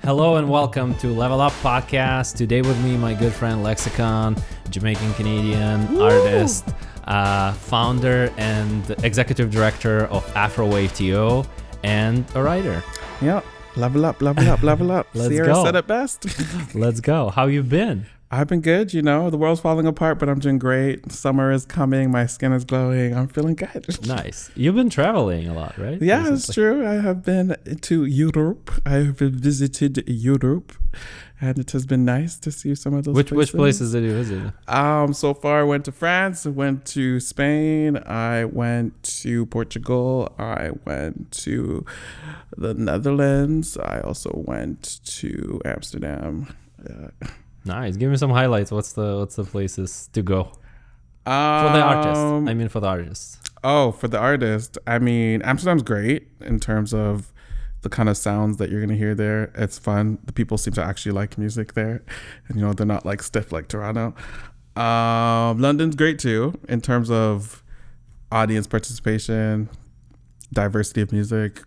Hello and welcome to Level Up Podcast. Today with me, my good friend Lexxicon, Jamaican Canadian artist, founder and executive director of Afrowave TO, and a writer. Yeah, level up, level up, level up. Let's Sierra go. said it best. Let's go. How you been? I've been good, you know. The world's falling apart, but I'm doing great. Summer is coming. My skin is glowing. I'm feeling good. Nice. You've been traveling a lot, right? Yeah, Recently. it's true. I have been to Europe. I have visited Europe, and it has been nice to see some of those places. Which places did you visit? So far I went to France, I went to Spain, I went to Portugal, I went to the Netherlands, I also went to Amsterdam. Nice. Give me some highlights. What's the places to go? For the artist. I mean, for the artists. Oh, for the artist. I mean, Amsterdam's great in terms of the kind of sounds that you're going to hear there. It's fun. The people seem to actually like music there. And, you know, they're not like stiff like Toronto. London's great too in terms of audience participation, diversity of music.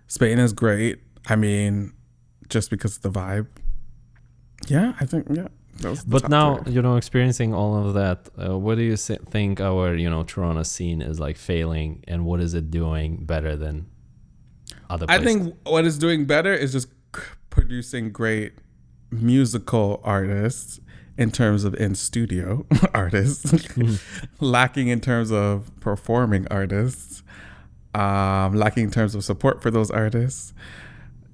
Spain is great. I mean, just because of the vibe. Yeah, I think, yeah. But now, you know, experiencing all of that, what do you think our, you know, Toronto scene is like failing, and what is it doing better than other places? I think what it's doing better is just producing great musical artists in terms of in-studio artists, lacking in terms of performing artists, lacking in terms of support for those artists,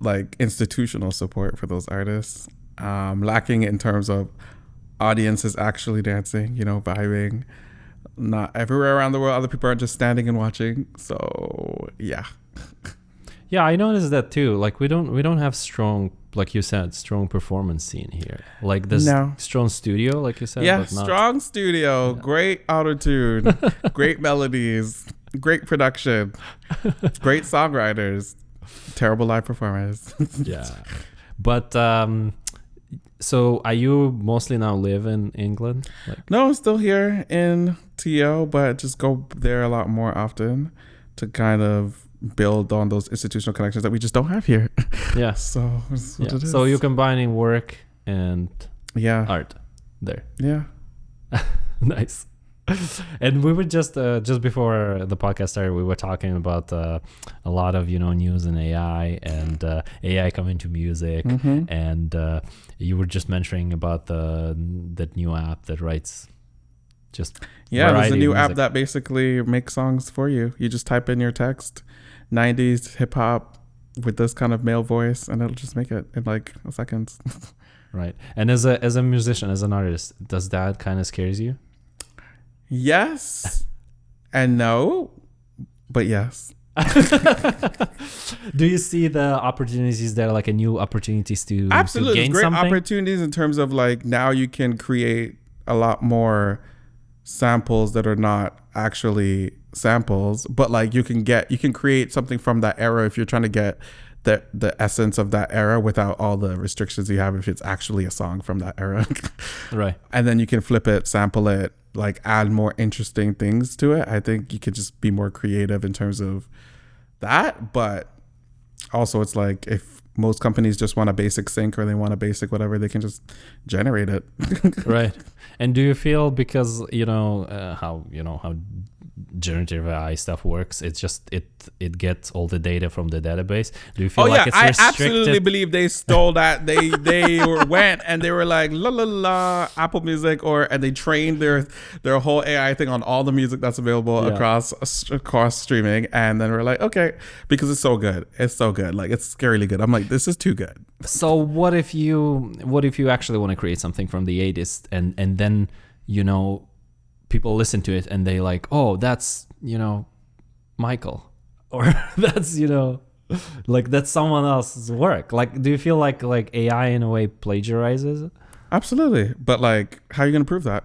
like institutional support for those artists. Lacking in terms of audiences actually dancing, you know, vibing. Not everywhere around the world, other people are just standing and watching. So yeah. Yeah, I noticed that too. Like we don't have strong, like you said, strong performance scene here. Like this strong studio, like you said. Yeah, but not, strong studio, great auto-tune, great melodies, great production, great songwriters, terrible live performers. Yeah. But so are you mostly now live in England? No, I'm still here in TO, but just go there a lot more often to kind of build on those institutional connections that we just don't have here. Yeah. So that's what it is. So you're combining work and art there. Yeah. Nice. And we were just before the podcast started, we were talking about a lot of, you know, news and AI and AI coming to music. Mm-hmm. And you were just mentioning about that new app that writes just there's a new app music. that basically makes songs for you. You just type in your text, 90s hip hop with this kind of male voice, and it'll just make it in like seconds. Right. And as a musician, as an artist, does that kind of scares you? Yes and no, but yes. Do you see the opportunities there, like a new opportunities to Absolutely, to gain great something? opportunities in terms of like now you can create a lot more samples that are not actually samples, but like you can create something from that era if you're trying to get the essence of that era without all the restrictions you have if it's actually a song from that era. Right. And then you can flip it, sample it, like add more interesting things to it. I think you could just be more creative in terms of that. But also it's like if most companies just want a basic sync or they want a basic whatever, they can just generate it. Right. And do you feel, because how generative AI stuff works, it's just it gets all the data from the database? Do you feel like it's restricted? I absolutely believe they stole that. They went and they were like la la la Apple Music, and they trained their whole AI thing on all the music that's available across streaming, and then we're like, okay, because it's so good, like it's scarily good. I'm like, this is too good. So what if you actually want to create something from the 80s and then, you know, people listen to it and they like, oh, that's, you know, Michael, or that's, you know, like that's someone else's work. Like, do you feel like AI in a way plagiarizes it? Absolutely. But like, how are you going to prove that?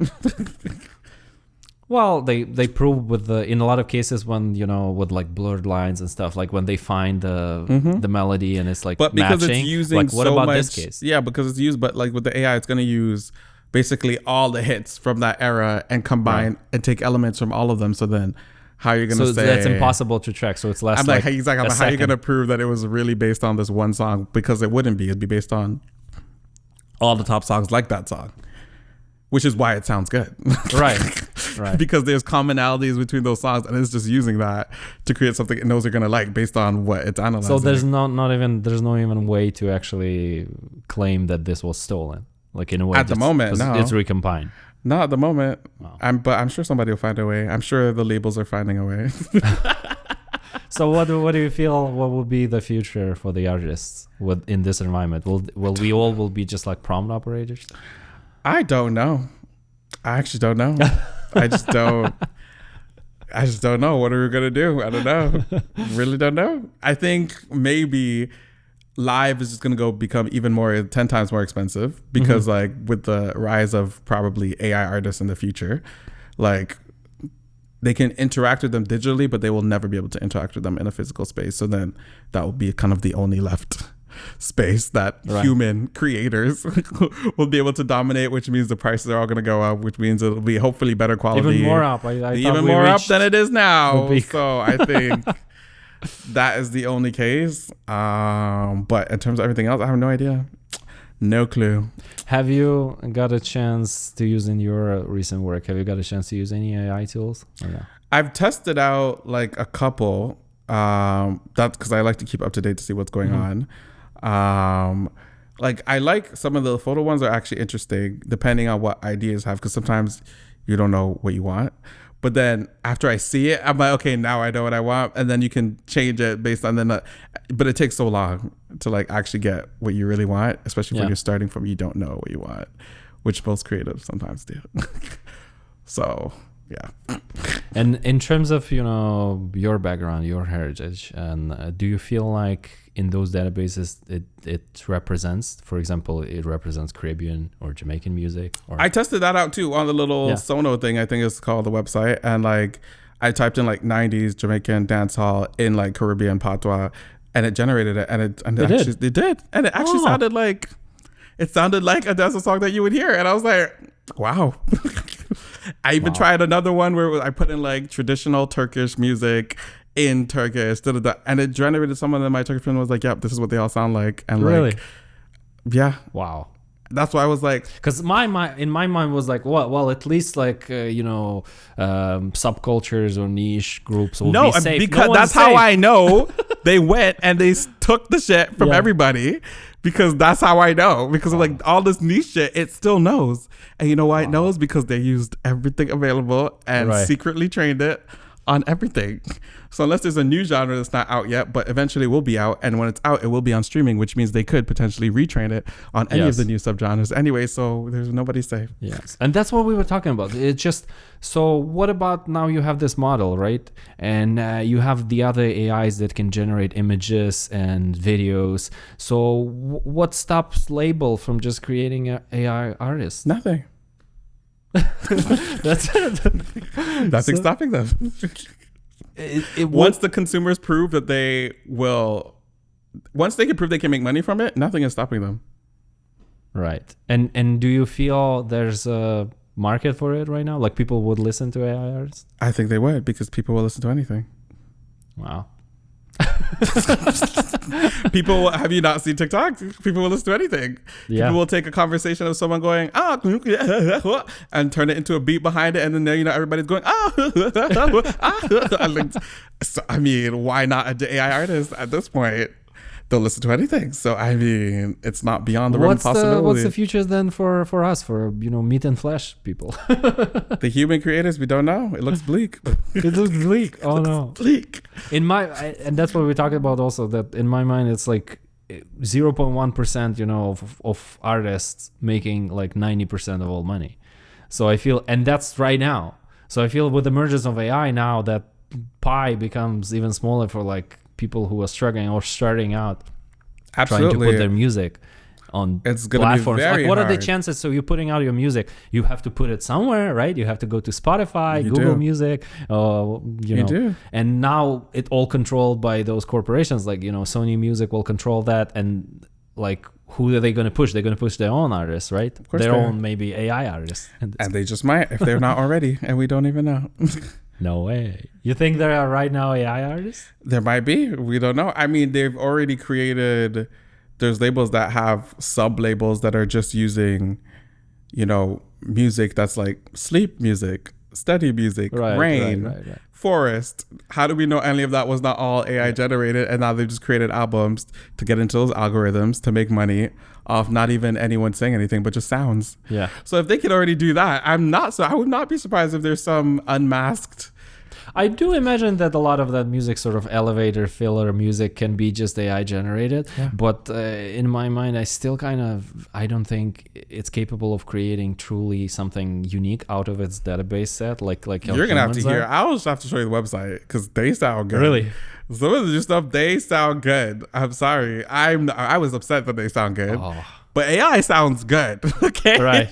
Well, they prove with in a lot of cases when, you know, with like blurred lines and stuff, like when they find the melody and it's like but because matching. It's using like, what so about much, this case? Yeah, because it's used, but like with the AI, it's going to use basically all the hits from that era and combine and take elements from all of them. So then how you're gonna so say that's impossible to track. So it's less. I'm like exactly. I'm like, how are you gonna prove that it was really based on this one song? Because it wouldn't be. It'd be based on all the top songs like that song, which is why it sounds good. Right. Because there's commonalities between those songs, and it's just using that to create something it knows you're gonna like based on what it's analyzing. So there's not even way to actually claim that this was stolen. Like in a way, at the moment, no, it's recombined. Not at the moment. Wow. But I'm sure somebody will find a way. I'm sure the labels are finding a way. So what do you feel? What will be the future for the artists in this environment? Will we all be just like prompt operators? I don't know. I actually don't know. I just don't know. What are we gonna do? I don't know. Really don't know. I think maybe live is just gonna become even more 10 times more expensive because like with the rise of probably AI artists in the future, like they can interact with them digitally, but they will never be able to interact with them in a physical space. So then that will be kind of the only left space that human creators will be able to dominate, which means the prices are all going to go up, which means it'll be hopefully better quality. Even more up. Even more up than it is now. So I think that is the only case. But in terms of everything else, I have no idea. No clue. Have you got a chance to use in your recent work? Have you got a chance to use any AI tools? Or no? I've tested out like a couple. That's because I like to keep up to date to see what's going on. Like I like some of the photo ones are actually interesting depending on what ideas have, because sometimes you don't know what you want, but then after I see it I'm like, okay, now I know what I want, and then you can change it based on but it takes so long to like actually get what you really want, especially when you're starting from you don't know what you want, which most creatives sometimes do. So yeah. And in terms of your background, your heritage, and do you feel like in those databases it represents, for example, it represents Caribbean or Jamaican music? Or I tested that out too on the little Sono thing, I think it's called, the website, and like I typed in like 90s Jamaican dancehall in like Caribbean patois, and it generated it, and it did, and it actually sounded like a dancehall song that you would hear, and I was like, wow. I even tried another one where I put in like traditional Turkish music in Turkish, and it generated someone in my Turkish friend was like, yep, this is what they all sound like. And really? Like, yeah. Wow. That's why I was like, because in my mind was like, well, at least like subcultures or niche groups will be safe. Because that's how I know they went and they took the shit from everybody, because that's how I know, because of like all this niche shit, it still knows. And you know why it knows? Because they used everything available and secretly trained it on everything. So unless there's a new genre that's not out yet, but eventually will be out, and when it's out, it will be on streaming, which means they could potentially retrain it on any of the new subgenres anyway. So there's nobody safe. Yes, and that's what we were talking about. It's just, so what about now you have this model, right? And you have the other AIs that can generate images and videos. So what stops Label from just creating an AI artist? Nothing. That's it. Nothing's stopping them. Once the consumers prove that once they can prove they can make money from it, nothing is stopping them. Right. And do you feel there's a market for it right now? Like people would listen to AI artists? I think they would, because people will listen to anything. Wow. People, have you not seen TikTok? People will listen to anything. Yeah. People will take a conversation of someone going and turn it into a beat behind it, and then everybody's going so, I mean, why not an AI artist at this point? They'll listen to anything. So I mean, it's not beyond the realm of possibility. What's the future then for us, for meat and flesh people? The human creators, we don't know. It looks bleak. It looks bleak. Oh no, bleak. And that's what we're talking about also. That in my mind, it's like 0.1%, of artists making like 90% of all money. So I feel, and that's right now. So I feel with the emergence of AI now, that pie becomes even smaller for like people who are struggling or starting out. Absolutely. Trying to put their music on platforms. Like, what are the chances? So you're putting out your music, you have to put it somewhere, right? You have to go to Spotify, Google Music, you do. And now it all controlled by those corporations, like Sony Music will control that, and like who are they going to push? They're going to push their own artists, right? Their own maybe AI artists, and they just might if they're not already, and we don't even know. No way. You think there are right now AI artists? There might be. We don't know. I mean, they've already created, there's labels that have sub-labels that are just using, music that's like sleep music, study music, rain, right. forest. How do we know any of that was not all AI generated? And now they've just created albums to get into those algorithms to make money off not even anyone saying anything, but just sounds. Yeah. So if they could already do that, I would not be surprised if there's some unmasked. I do imagine that a lot of that music, sort of elevator filler music, can be just AI generated. Yeah. But in my mind, I don't think it's capable of creating truly something unique out of its database set. Like you're gonna have to hear. I'll just have to show you the website because they sound good. Really? Some of the stuff, they sound good. I'm sorry. I was upset that they sound good. Oh. But AI sounds good. Okay. Right.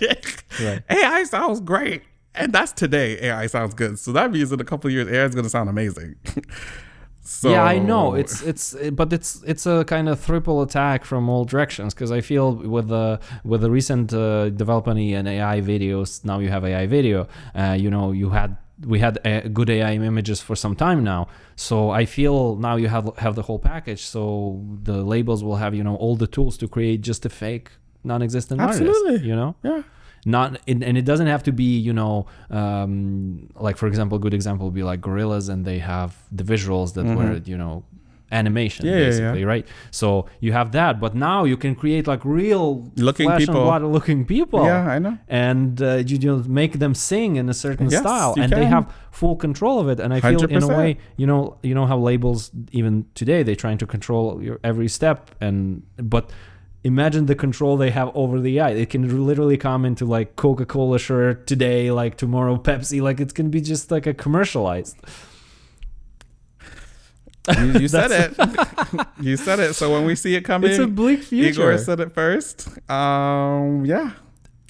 AI sounds great. And that's today. AI sounds good. So that means in a couple of years, AI is going to sound amazing. So yeah, I know it's a kind of triple attack from all directions, because I feel with the recent development in AI videos, now you have AI video. We had good AI images for some time now. So I feel now you have the whole package. So the labels will have all the tools to create just a fake non-existent Absolutely. artist. Yeah. And it doesn't have to be, like, for example, a good example would be like Gorillas, and they have the visuals that were, animation, basically, right? So you have that, but now you can create like real looking flesh people. and blood looking people. Yeah, I know. And you make them sing in a certain style, and can. they have full control of it. And I feel 100%. in a way, you know how labels even today, they're trying to control your every step, but imagine the control they have over the AI. It can literally come into like Coca-Cola shirt today, like tomorrow Pepsi. Like it can be just like a commercialized. You said it. You said it. So when we see it coming, it's a bleak future. Igor said it first. Yeah.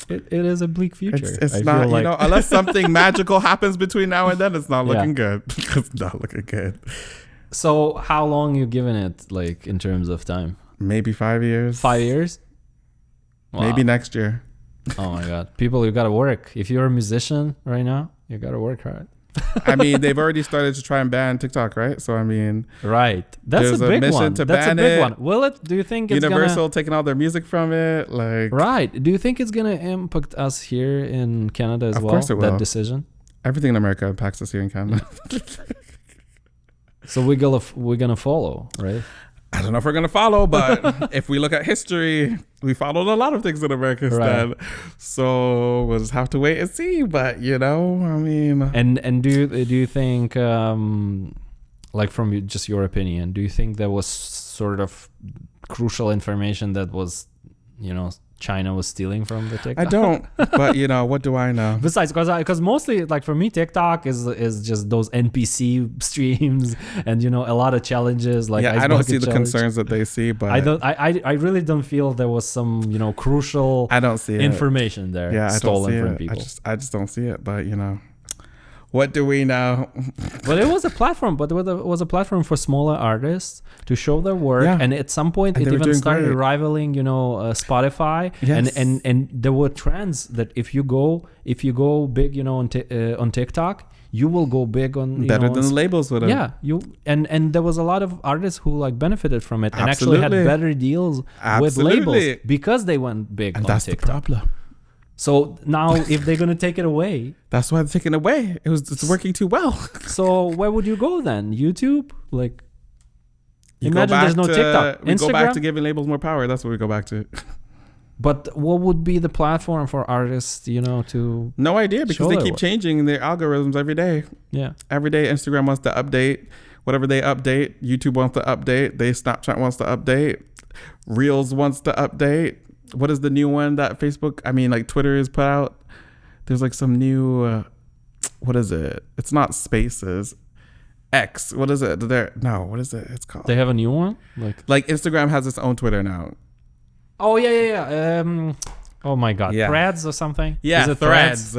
It is a bleak future. It's not, unless something magical happens between now and then, it's not looking good. It's not looking good. So how long you giving it, like, in terms of time? Maybe 5 years. 5 years? Wow. Maybe next year. Oh my God. People, you got to work. If you're a musician right now, you got to work hard. I mean, they've already started to try and ban TikTok, right? So, I mean. Right. That's a big one. That's a big one. Will it? Do you think it's Universal taking all their music from it? Like. Right. Do you think it's going to impact us here in Canada as well? Of course it will. That decision? Everything in America impacts us here in Canada. So we're gonna follow, right? I don't know if we're going to follow, but if we look at history, we followed a lot of things in America instead. Right. So we'll just have to wait and see. But, I mean. And do you think, like from just your opinion, do you think there was sort of crucial information that was, China was stealing from the TikTok? I don't, but what do I know? Besides, because mostly, like, for me, TikTok is just those NPC streams and a lot of challenges. Like, I don't see the concerns that they see, but I really don't feel there was some crucial I don't see information there. Yeah, stolen I don't see from it. people. I just don't see it, but what do we know? But it was a platform. But it was a platform for smaller artists to show their work. Yeah. And at some point, it even started rivaling, Spotify. Yes. And there were trends that if you go big, on TikTok, you will go big on better than the labels would have. Yeah, and there was a lot of artists who like benefited from it and actually had better deals with labels because they went big on that's TikTok. The problem. So now, if they're gonna take it away, that's why they're taking it away. It's working too well. So where would you go then? YouTube? Like, imagine there's no TikTok. We Instagram? go back to giving labels more power. That's what we go back to. But what would be the platform for artists, to? No idea, because they keep changing their algorithms every day. Yeah. Every day, Instagram wants to update. Whatever they update, YouTube wants to update. Snapchat wants to update. Reels wants to update. What is the new one that Twitter has put out? There's like some new, what is it? It's not Spaces. X. What is it? What is it? It's called. They have a new one? Like Instagram has its own Twitter now. Oh, yeah. Oh my God. Yeah. Threads or something? Yeah, is it Threads.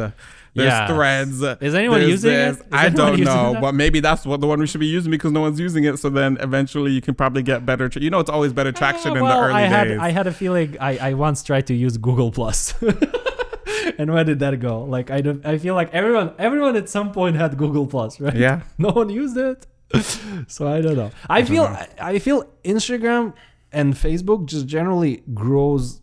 There's Threads. Is anyone using it? I don't know, but maybe that's the one we should be using because no one's using it. So then eventually you can probably get better. It's always better traction in the early days. I had a feeling I once tried to use Google Plus. And where did that go? Like I feel like everyone at some point had Google Plus, right? Yeah. No one used it. So I don't know. I feel Instagram and Facebook just generally grows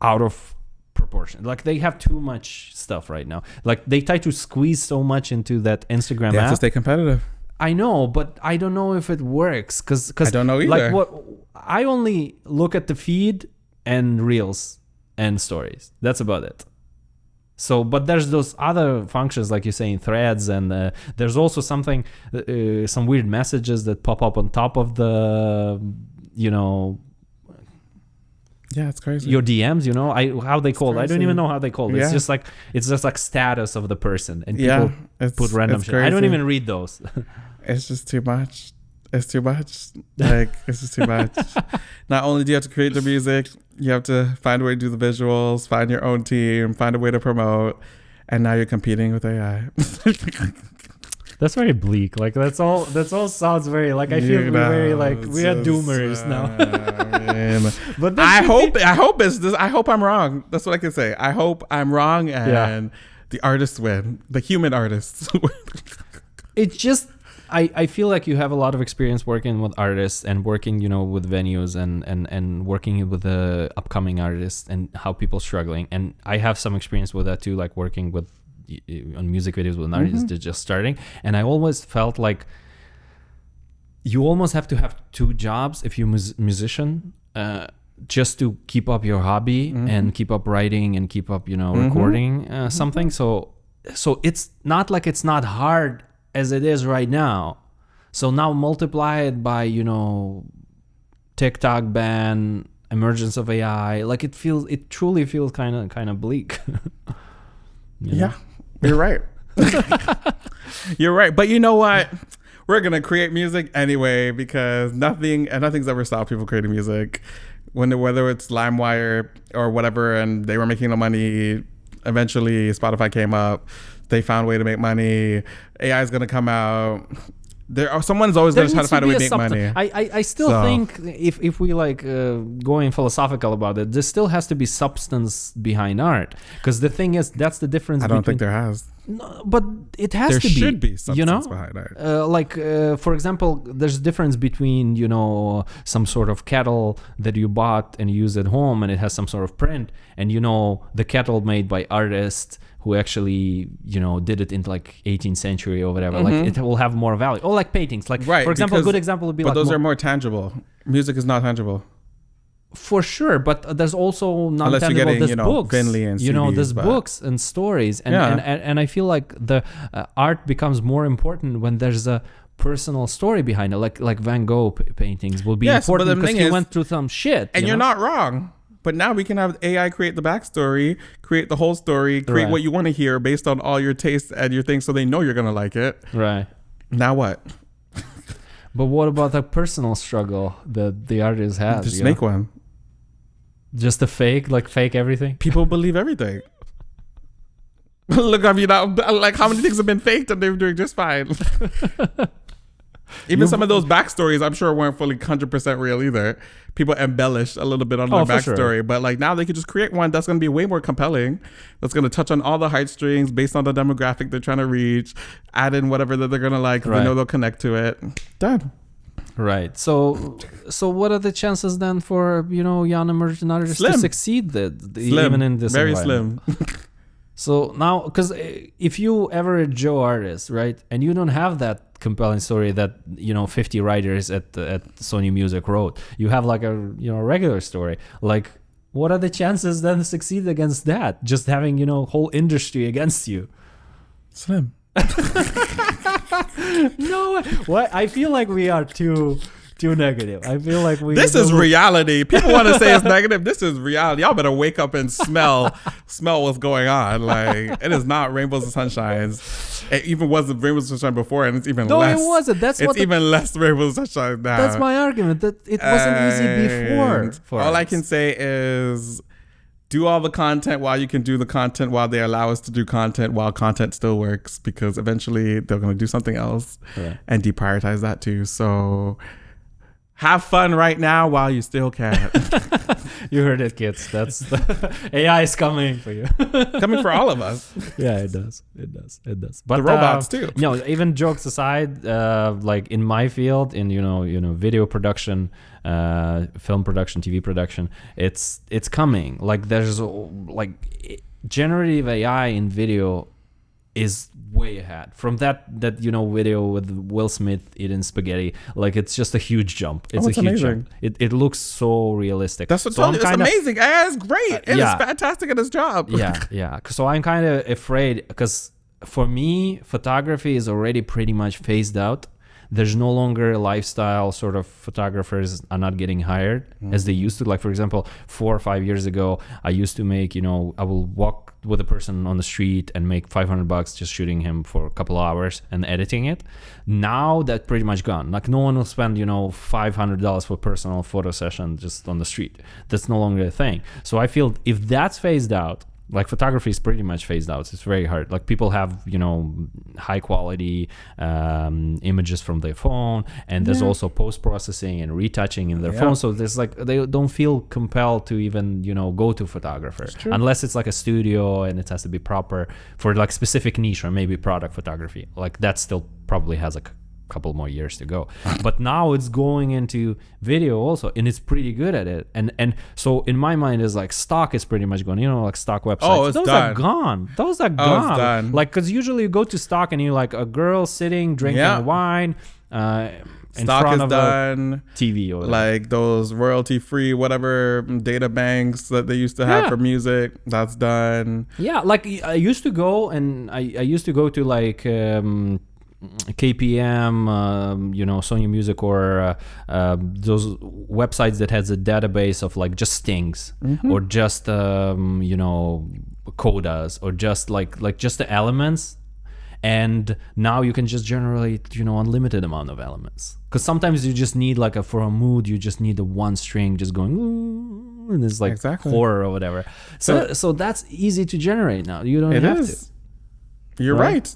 out of proportion. Like they have too much stuff right now. Like they try to squeeze so much into that Instagram They have app. to stay competitive. I know, but I don't know if it works because I don't know either. Like what I only look at the feed and reels and stories. That's about it. So, but there's those other functions like you say in threads, and there's also something, some weird messages that pop up on top of the, Yeah, it's crazy. Your DMs, how they call it. I don't even know how they call it. Yeah. It's just like status of the person, and people put random shit. Crazy. I don't even read those. It's just too much. It's too much. Like, it's just too much. Not only do you have to create the music, you have to find a way to do the visuals, find your own team, find a way to promote, and now you're competing with AI. That's very bleak. Like that's all sounds very like I feel very like we are doomers now. But I hope it's this. I hope I'm wrong. That's what I can say. I hope I'm wrong, and the artists win. The human artists. It's just I feel like you have a lot of experience working with artists and working, with venues and working with the upcoming artists and how people are struggling. And I have some experience with that too, like working with on music videos with artists that just starting. And I always felt like you almost have to have two jobs if you're musician, just to keep up your hobby and keep up writing and keep up, recording something. So it's not like it's not hard as it is right now. So now multiply it by, TikTok ban, emergence of AI. Like it truly feels kind of bleak. Yeah, you're right. You're right. But you know what? We're going to create music anyway, because nothing's ever stopped people creating music. Whether it's LimeWire or whatever, and they were making no money, eventually Spotify came up. They found a way to make money. AI is going to come out. Someone's always going to try to find a way to make money. I still think if we like going philosophical about it, there still has to be substance behind art. Because the thing is, that's the difference. I don't think there has. No, but it has to be. There should be substance behind art. For example, there's a difference between, some sort of kettle that you bought and use at home and it has some sort of print, and, the kettle made by artists who actually, did it in like 18th century or whatever. Like it will have more value. Or like paintings. Like, for example, a good example would be but those are more tangible. Music is not tangible. For sure, but there's also non-tangible. There's books, Finley and CDs, there's books and stories, and I feel like the art becomes more important when there's a personal story behind it. Like Van Gogh paintings will be important because he went through some shit. And you're not wrong. But now we can have AI create the backstory, create the whole story, create what you want to hear based on all your tastes and your things, so they know you're gonna like it. Right. Now what? But what about the personal struggle that the artist has? Just make one. Just fake everything. People believe everything. Look, I mean, like how many things have been faked and they're doing just fine. Even some of those backstories, I'm sure, weren't fully 100% real either. People embellished a little bit on their backstory, sure. But like now they could just create one that's going to be way more compelling. That's going to touch on all the heartstrings based on the demographic they're trying to reach. Add in whatever that they're going to like. They know they'll connect to it. Done. Right. So what are the chances then for young emerging artists to succeed even in this very environment? Slim. So now, because if you ever a Joe artist, right, and you don't have that compelling story that 50 writers at Sony Music wrote, you have like a regular story. Like, what are the chances then to succeed against that? Just having whole industry against you. Slim. No, what? I feel like we are too negative. I feel like this is reality. People want to say it's negative. This is reality. Y'all better wake up and smell what's going on. Like, it is not rainbows and sunshines. It even wasn't rainbows and sunshine before, and it's even less. No, it wasn't. It's even less rainbows and sunshine now. That's my argument. That it wasn't easy before. All I can say is, do all the content while you can do the content, while they allow us to do content while content still works, because eventually they're going to do something else and deprioritize that too. So have fun right now while you still can. You heard it, kids. That's the AI is coming for you. Coming for all of us. Yeah, it does. But the robots too. No, even jokes aside, like in my field, in video production, film production, TV production, it's coming. Like there's generative AI in video is way ahead from that video with Will Smith eating spaghetti. Like it's just a huge jump. It's a huge amazing. jump. It looks so realistic. That's what it's amazing. It's great. It is fantastic at his job. Yeah. So I'm kind of afraid because for me, photography is already pretty much phased out. There's no longer lifestyle sort of photographers are not getting hired as they used to. Like, for example, 4 or 5 years ago, I used to make, I will walk with a person on the street and make $500 just shooting him for a couple of hours and editing it. Now that's pretty much gone. Like no one will spend, $500 for a personal photo session just on the street. That's no longer a thing. So I feel if that's phased out, like photography is pretty much phased out. It's very hard. Like people have, high quality images from their phone, and there's also post-processing and retouching in their phone. So there's like, they don't feel compelled to even, go to photographer unless it's like a studio and it has to be proper for like specific niche or maybe product photography. Like that still probably has a couple more years to go. But now it's going into video also, and it's pretty good at it. And so in my mind is like stock is pretty much gone, like stock websites. Those are gone. Those are gone. It's done. Like because usually you go to stock and you're like a girl sitting drinking wine in stock front is of done. A TV or whatever. Like those royalty free whatever data banks that they used to have for music, that's done. Yeah, like I used to go to like KPM, Sony Music, or those websites that has a database of like just stings or just codas or just like just the elements. And now you can just generate unlimited amount of elements, because sometimes you just need like for a mood you just need the one string just going and it's like horror or whatever. So that's easy to generate now. You don't have to. You're right.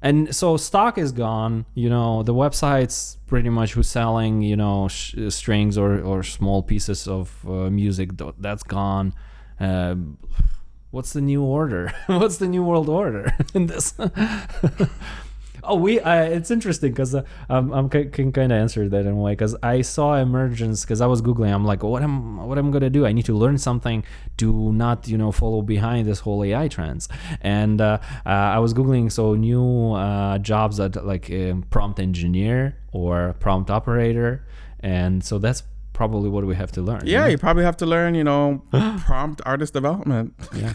And so stock is gone, the websites pretty much who's selling, strings or small pieces of music, that's gone. What's the new order? What's the new world order in this? It's interesting because can kind of answer that in a way, because I saw emergence, because I was Googling. I'm like, what I'm gonna do? I need to learn something to not follow behind this whole AI trends. And I was Googling new jobs that like prompt engineer or prompt operator, and so that's probably what we have to learn. Yeah, you probably have to learn prompt artist development. Yeah.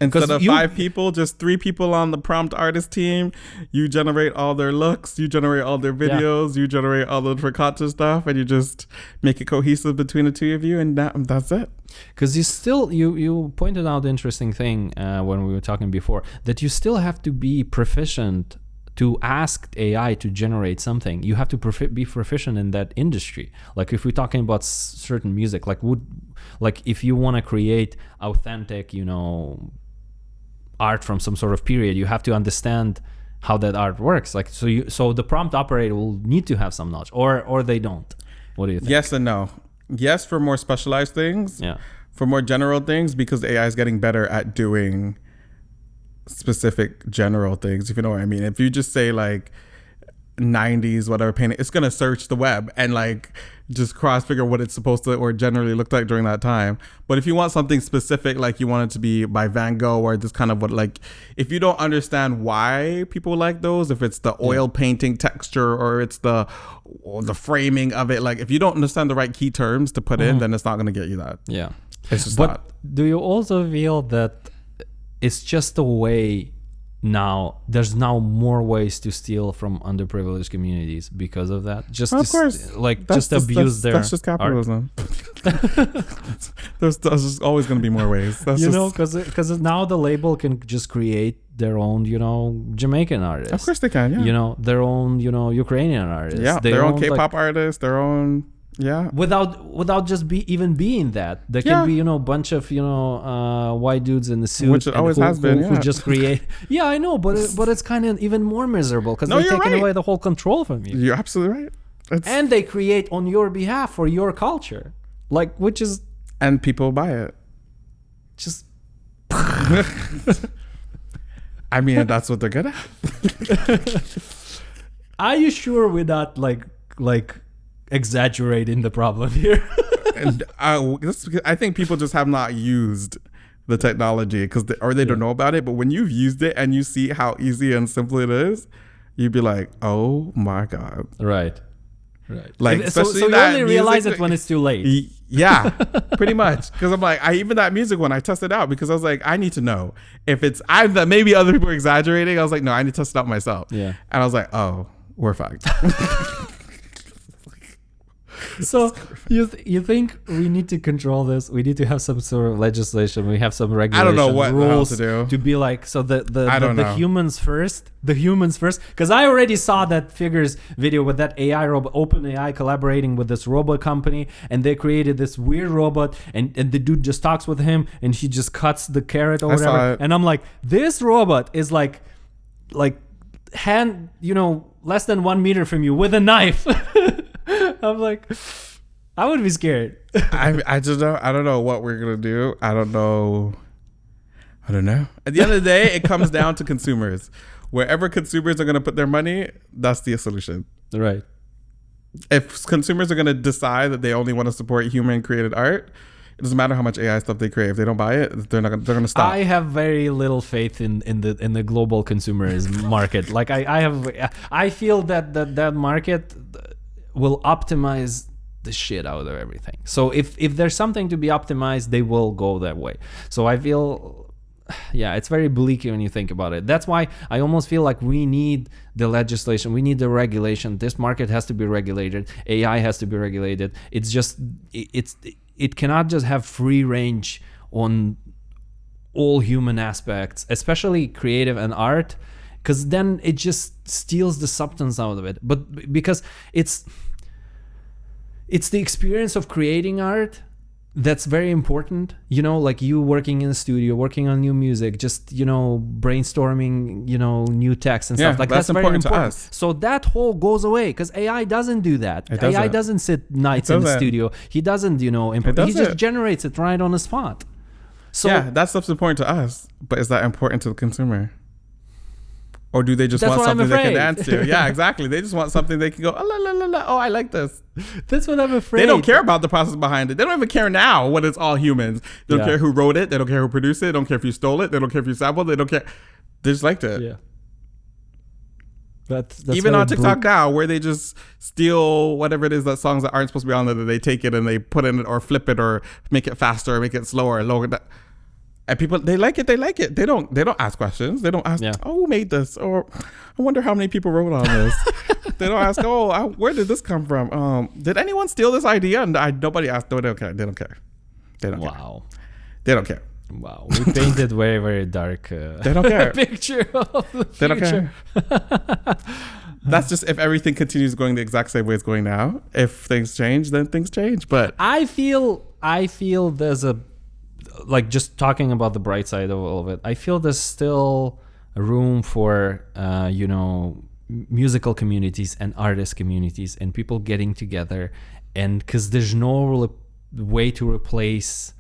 Instead of 5 people, just 3 people on the prompt artist team. You generate all their looks, you generate all their videos, you generate all the Tricato stuff, and you just make it cohesive between the two of you, and that's it. Because you pointed out the interesting thing when we were talking before, that you still have to be proficient to ask AI to generate something. You have to be proficient in that industry. Like if we're talking about certain music, like if you want to create authentic, art from some sort of period, you have to understand how that art works. Like so the prompt operator will need to have some knowledge, or they don't. What do you think? Yes and no. Yes, for more specialized things. Yeah. For more general things, because AI is getting better at doing specific general things, if you know what I mean. If you just say like 90s whatever painting, it's gonna search the web and like just cross figure what it's supposed to or generally looked like during that time. But if you want something specific, like you want it to be by Van Gogh or this kind of what, like if you don't understand why people like those, if it's the oil painting texture or it's the framing of it, like if you don't understand the right key terms to put in, then it's not gonna get you that. Yeah, it's just but not. Do you also feel that it's just a way now, there's now more ways to steal from underprivileged communities because of that? Just of course, just abuse their. That's just capitalism. there's just always going to be more ways. That's because now the label can just create their own, Jamaican artists. Of course they can. Yeah. Their own, Ukrainian artists. Yeah. Their own K-pop artists. Their own. Yeah. Without just being that, there can be a bunch of white dudes in the suit, which it always has been, who just create. Yeah, I know, but it's kind of even more miserable because they're taking away the whole control from you. You're absolutely right. And they create on your behalf for your culture. like, which is And people buy it. just. I mean, that's what they're good at. Are you sure we're not like exaggerating the problem here? And I think people just have not used the technology or they don't know about it. But when you've used it and you see how easy and simple it is, you'd be like, oh my God. Right. Like, so you only realize it when it's too late. Yeah, pretty much. Because I'm like, even that music one, I tested out because I was like, I need to know if it's maybe other people are exaggerating. I was like, no, I need to test it out myself. Yeah. And I was like, oh, we're fucked. So you think we need to control this? We need to have some sort of legislation. We have some regulation. I don't know what rules to do. Be like, so the know. humans first. The humans first. Because I already saw that Figures video with that AI robot, OpenAI collaborating with this robot company, and they created this weird robot, and the dude just talks with him, and he just cuts the carrot or whatever. And I'm like, this robot is like hand, less than 1 meter from you with a knife. I'm like, I would be scared. I just don't. I don't know what we're gonna do. I don't know. At the end of the day, it comes down to consumers. Wherever consumers are gonna put their money, that's the solution. Right. If consumers are gonna decide that they only want to support human created art, it doesn't matter how much AI stuff they create. If they don't buy it, they're gonna stop. I have very little faith in the global consumerism market. Like I feel that market will optimize the shit out of everything. So if there's something to be optimized, they will go that way. So I feel, it's very bleak when you think about it. That's why I almost feel like we need the legislation, we need the regulation. This market has to be regulated. AI has to be regulated. It's just it cannot just have free range on all human aspects, especially creative and art, because then it just steals the substance out of it. But because it's the experience of creating art that's very important, like you working in a studio, working on new music, just brainstorming, new text and stuff like that's very important to us. So that whole goes away because AI doesn't do that. AI doesn't sit nights in the studio. He doesn't he just generates it right on the spot. So that stuff's important to us, but is that important to the consumer? Or do they just want something they can dance to? Yeah, exactly. They just want something they can go, oh, la, la, la, oh, I like this. That's what I'm afraid. They don't care about the process behind it. They don't even care now when it's all humans. They don't care who wrote it. They don't care who produced it. They don't care if you stole it. They don't care if you sampled it. They don't care. They just liked it. Yeah. That's even on TikTok now, where they just steal whatever it is, that songs that aren't supposed to be on there, that they take it and they put in it or flip it or make it faster or make it slower or lower. And people, they like it. They don't ask questions. They don't ask, oh, who made this? Or I wonder how many people wrote on this. They don't ask, where did this come from? Did anyone steal this idea? And nobody asked. No, they don't care. They don't care. They don't care. They don't care. Wow. We painted very, very dark they don't care. picture of the future. They don't care. That's just if everything continues going the exact same way it's going now. If things change, then things change. But I feel there's like, just talking about the bright side of all of it, I feel there's still room for musical communities and artist communities and people getting together, and because there's no way to replace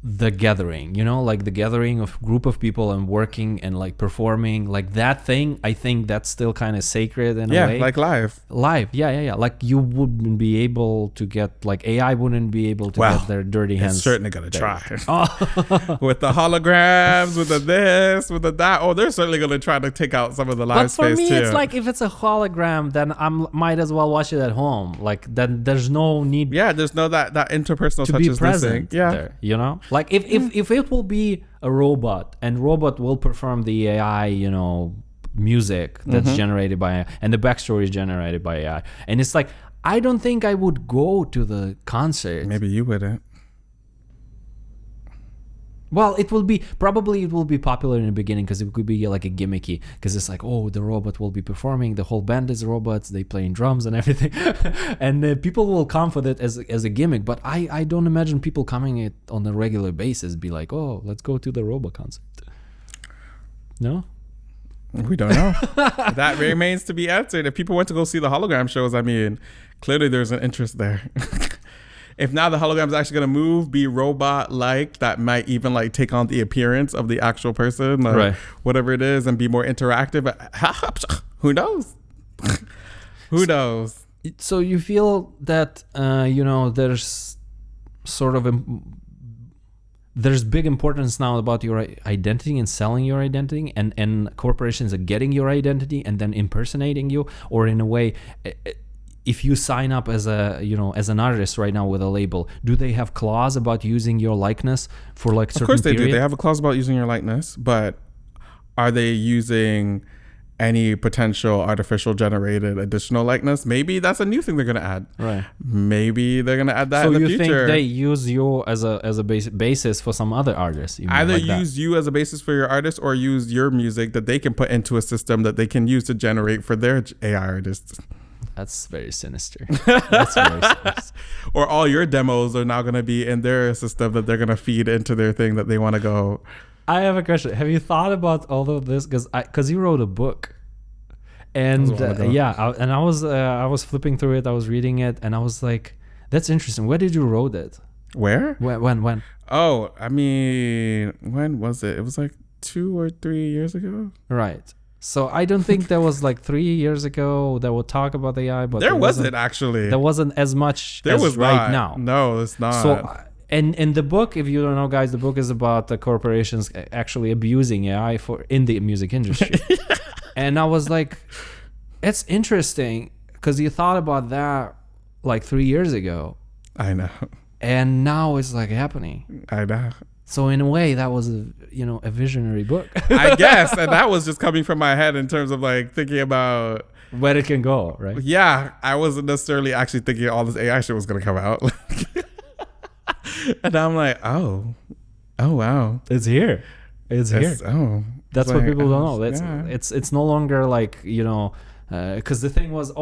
the gathering, like the gathering of group of people and working and like performing, like that thing. I think that's still kind of sacred in a way. Like live. Like you wouldn't be able to get, like AI wouldn't be able to get their dirty hands. It's certainly gonna try. With the holograms, with the this, with the that. Oh, they're certainly gonna try to take out some of the live space too. But for me, it's like, if it's a hologram, then I might as well watch it at home. Like, then there's no need. Yeah, there's no that interpersonal to touch be is present missing. There, Like if it will be a robot and robot will perform the AI, music that's generated by AI, and the backstory is generated by AI, and it's like, I don't think I would go to the concert. Maybe you wouldn't. Well, it will be popular in the beginning because it could be like a gimmicky, because it's like, oh, the robot will be performing, the whole band is robots, they playing drums and everything, and people will come for it as a gimmick. But I don't imagine people coming it on a regular basis, be like, oh, let's go to the robot concert. No? We don't know. That remains to be answered. If people went to go see the hologram shows, I mean, clearly there's an interest there. if now the hologram is actually going to move, be robot like, that might even like take on the appearance of the actual person, like Right. whatever it is, and be more interactive. Who knows? Who knows? So you feel that there's sort of there's big importance now about your identity and selling your identity, and corporations are getting your identity and then impersonating you, or in a way, if you sign up as as an artist right now with a label, do they have clause about using your likeness for like certain Of course they period? do. They have a clause about using your likeness, but are they using any potential artificial generated additional likeness? Maybe that's a new thing they're going to add. Right. Maybe they're going to add that So in the you future. think they use you as a basis for some other artists? You mean, Either like that? use you as a basis for your artist, or use your music that they can put into a system that they can use to generate for their AI artists. That's very sinister. That's very sinister. Or all your demos are now going to be in their system that they're going to feed into their thing that they want to go. I have a question. Have you thought about all of this? Because you wrote a book, and I was flipping through it. I was reading it, and I was like, "That's interesting. Where did you wrote it? Where? When? Oh, I mean, when was it? It was like 2 or 3 years ago. Right. So I don't think there was like 3 years ago that would talk about AI, but there wasn't actually. There wasn't as much There as was right not. now. No, it's not. So, and the book, if you don't know, guys, the book is about the corporations actually abusing AI in the music industry. And I was like, it's interesting because you thought about that like 3 years ago, I know. and now it's like happening. I know. So in a way, that was a visionary book. I guess, and that was just coming from my head in terms of like thinking about where it can go, right? Yeah, I wasn't necessarily actually thinking all this AI shit was gonna come out. And I'm like, oh wow, It's here. It's here. Oh, That's it's what like, people don't know. That's yeah. it's no longer like because the thing was,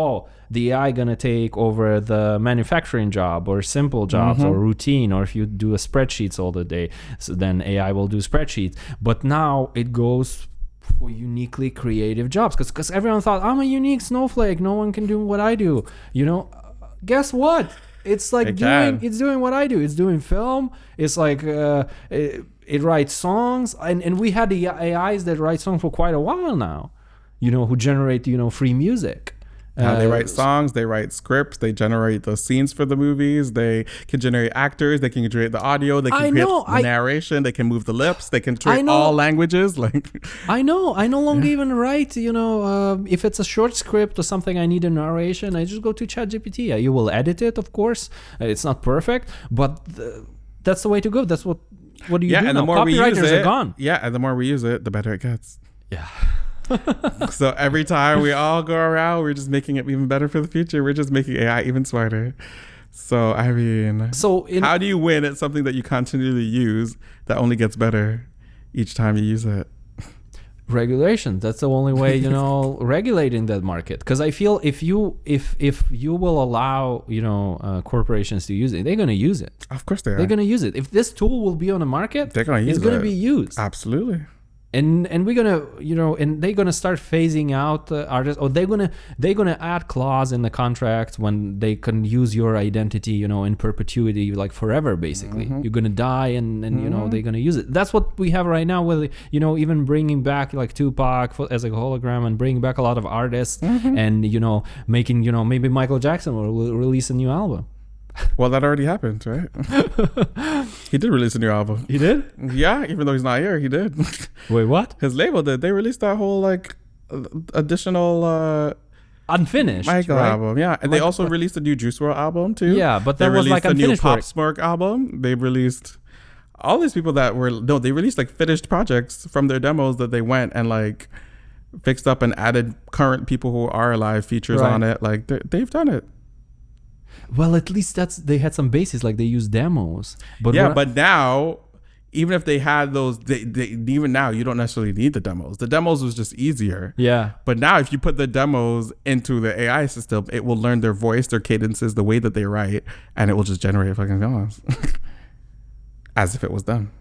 the AI gonna take over the manufacturing job or simple jobs or routine, or if you do a spreadsheets all the day, so then AI will do spreadsheets. But now it goes for uniquely creative jobs, because everyone thought, I'm a unique snowflake, no one can do what I do. Guess what? It's like it's doing what I do. It's doing film. It's like it writes songs, and we had the AIs that write songs for quite a while now, who generate free music. They write songs, they write scripts, they generate the scenes for the movies, they can generate actors, they can generate the audio, they can create narration, they can move the lips, they can create all languages. Like I no longer even write, if it's a short script or something I need a narration, I just go to ChatGPT. You will edit it, of course. It's not perfect, but that's the way to go. That's what do you do and now? the more we use it, are gone. Yeah, and the more we use it, the better it gets. Yeah. So every time we all go around, we're just making it even better for the future. We're just making AI even smarter. So I mean, how do you win at something that you continually use that only gets better each time you use it? Regulation. That's the only way, regulating that market. Because I feel if you will allow corporations to use it, they're going to use it. Of course they are. They're going to use it. If this tool will be on the market, they're going to use it. It's going to be used. Absolutely. And we're gonna and they're gonna start phasing out artists, or they're gonna add clause in the contract when they can use your identity in perpetuity, like forever basically. You're gonna die and they're gonna use it. That's what we have right now with even bringing back like Tupac as a hologram, and bringing back a lot of artists, and making maybe Michael Jackson will release a new album. Well, that already happened, right? He did release a new album. He did? Yeah, even though he's not here, he did. Wait, what? His label did. They released that whole like additional unfinished Michael right? album. Yeah, and they also released a new Juice WRLD album too. Yeah, but that was like They released unfinished a new Pop Smoke album. They released all these people that were they released like finished projects from their demos that they went and like fixed up and added current people who are alive features on it. Like they've done it. Well, at least they had some bases, like they used demos. But but now, even if they had those, even now you don't necessarily need the demos. The demos was just easier. Yeah. But now, if you put the demos into the AI system, it will learn their voice, their cadences, the way that they write, and it will just generate fucking songs, as if it was them.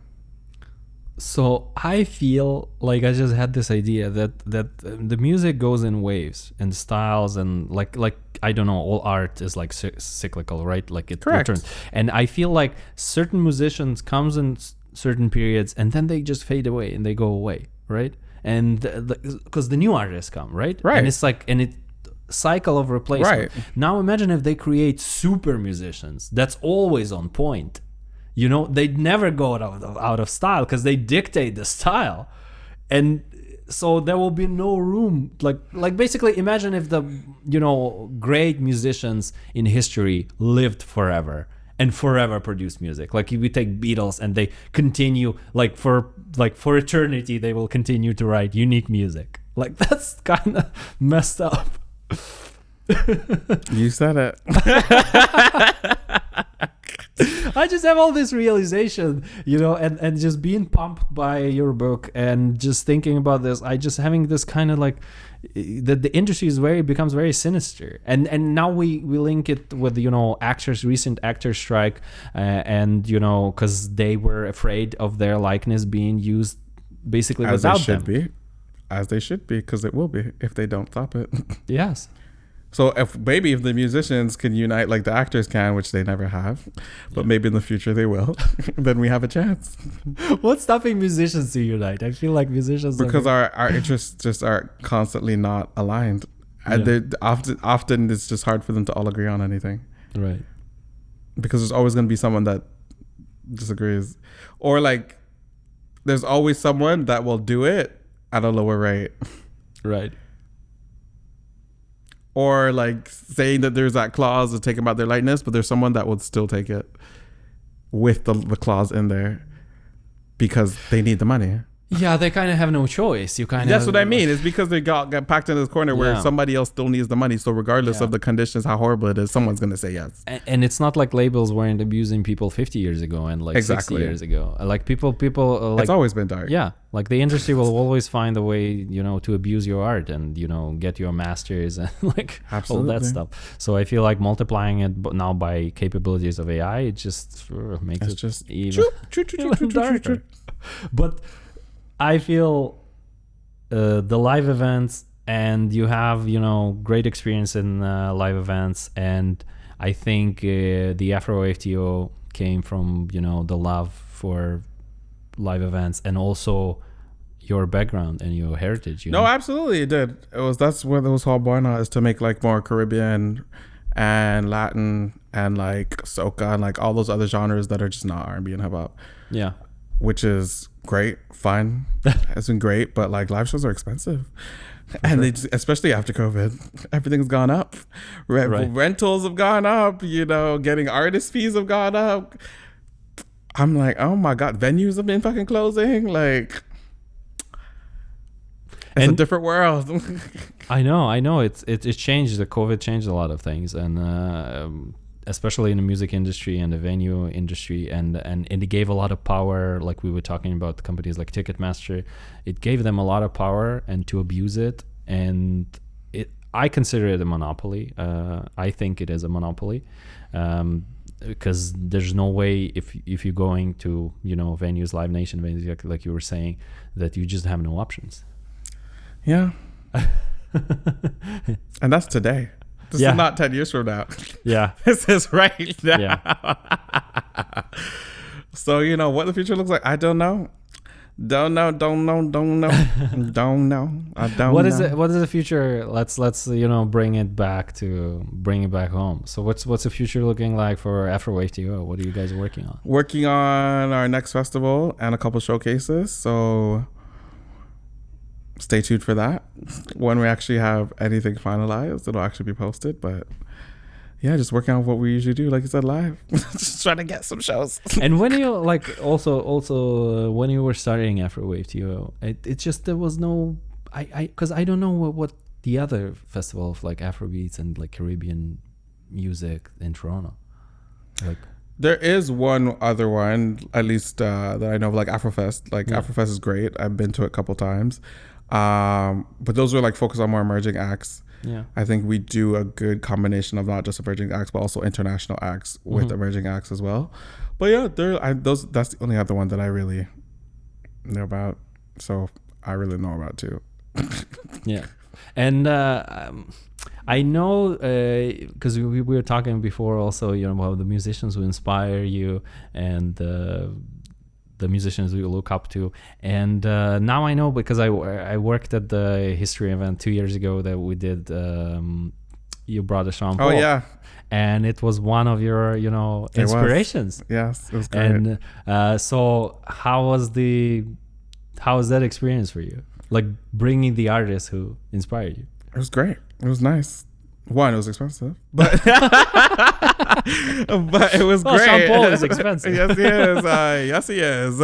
So I feel like I just had this idea that the music goes in waves and styles, and like I don't know, all art is like cyclical, right? Like it Correct. returns. And I feel like certain musicians comes in certain periods and then they just fade away and they go away, right? And because the new artists come, right? Right. And it's like cycle of replacement. Right. Now imagine if they create super musicians that's always on point. You know, they'd never go out of style because they dictate the style. And so there will be no room. Like basically imagine if the, you know, great musicians in history lived forever and forever produced music. Like if we take Beatles and they continue for eternity, they will continue to write unique music. Like that's kind of messed up. You said it. I just have all this realization, you know, and just being pumped by your book and just thinking about this. I just having this kind of like that the industry becomes very sinister, and now we link it with, you know, recent actor strike, and you know, because they were afraid of their likeness being used basically As without they should them. be. As they should be, because it will be if they don't stop it. Yes. So if the musicians can unite like the actors can, which they never have, but maybe in the future they will, then we have a chance. What's stopping musicians to unite? I feel like musicians Because our interests just are constantly not aligned. And often it's just hard for them to all agree on anything. right. Because there's always going to be someone that disagrees. Or like there's always someone that will do it at a lower rate. Right. Or like saying that there's that clause of taking about their likeness, but there's someone that would still take it with the clause in there because they need the money. Yeah, they kind of have no choice. That's what I mean. It's because they got packed in this corner where Yeah. somebody else still needs the money. So regardless Yeah. of the conditions, how horrible it is, someone's going to say yes. And it's not like labels weren't abusing people 50 years ago and like 60 Exactly. years ago. Like people like It's always been dark. yeah, like the industry will always find a way, you know, to abuse your art and, you know, get your masters and like all that Absolutely. stuff. So I feel like multiplying it now by capabilities of AI, it just makes It's it just even darker. But I feel the live events, and you have, you know, great experience in live events, and I think the Afro FTO came from, you know, the love for live events and also your background and your heritage. You No, know? absolutely it did. That's what it was all born on, is to make like more Caribbean and Latin and like soca and like all those other genres that are just not R&B and hip hop. Yeah. Which is great, fun. It's been great, but like live shows are expensive. And they especially after COVID, everything's gone up. Right. Rentals have gone up, you know, getting artist fees have gone up. I'm like, oh my God, venues have been fucking closing. Like, it's a different world. I know. It changed. The COVID changed a lot of things, and especially in the music industry and the venue industry, and it gave a lot of power. Like we were talking about companies like Ticketmaster, it gave them a lot of power, and to abuse it, and I consider it a monopoly. I think it is a monopoly, because there's no way if you're going to, you know, venues, Live Nation venues, like you were saying, that you just have no options. Yeah. And that's today. This is not 10 years from now. Yeah. This is right now. Yeah. So, you know, what the future looks like, I don't know. Don't know. I don't What know. is it? What is the future? Let's you know, bring it back home. So what's the future looking like for Afro FTO? What are you guys working on? Working on our next festival and a couple showcases. So stay tuned for that. When we actually have anything finalized, it'll actually be posted. But yeah, just working on what we usually do, like you said, live. Just trying to get some shows. And when you like also when you were starting Afro FTO, it just there was no because I don't know what the other festival of like Afrobeats and like Caribbean music in Toronto, like. There is one other one, at least that I know of, like Afrofest. Like Afrofest is great. I've been to it a couple times. But those are like focused on more emerging acts. Yeah. I think we do a good combination of not just emerging acts, but also international acts with emerging acts as well. But yeah, that's the only other one that I really know about. So I really know about too. Yeah. And I know because we were talking before also, about the musicians who inspire you and the musicians you look up to. And now I know because I worked at the history event 2 years ago that we did. You brought a Sean Paul. Oh yeah. And it was one of your, inspirations. Yes, it was great. And so how was that experience for you? Like bringing the artists who inspired you. It was great. It was nice. One, it was expensive, but but it was great. Sean Paul is expensive. Yes, he is. Yes, he is.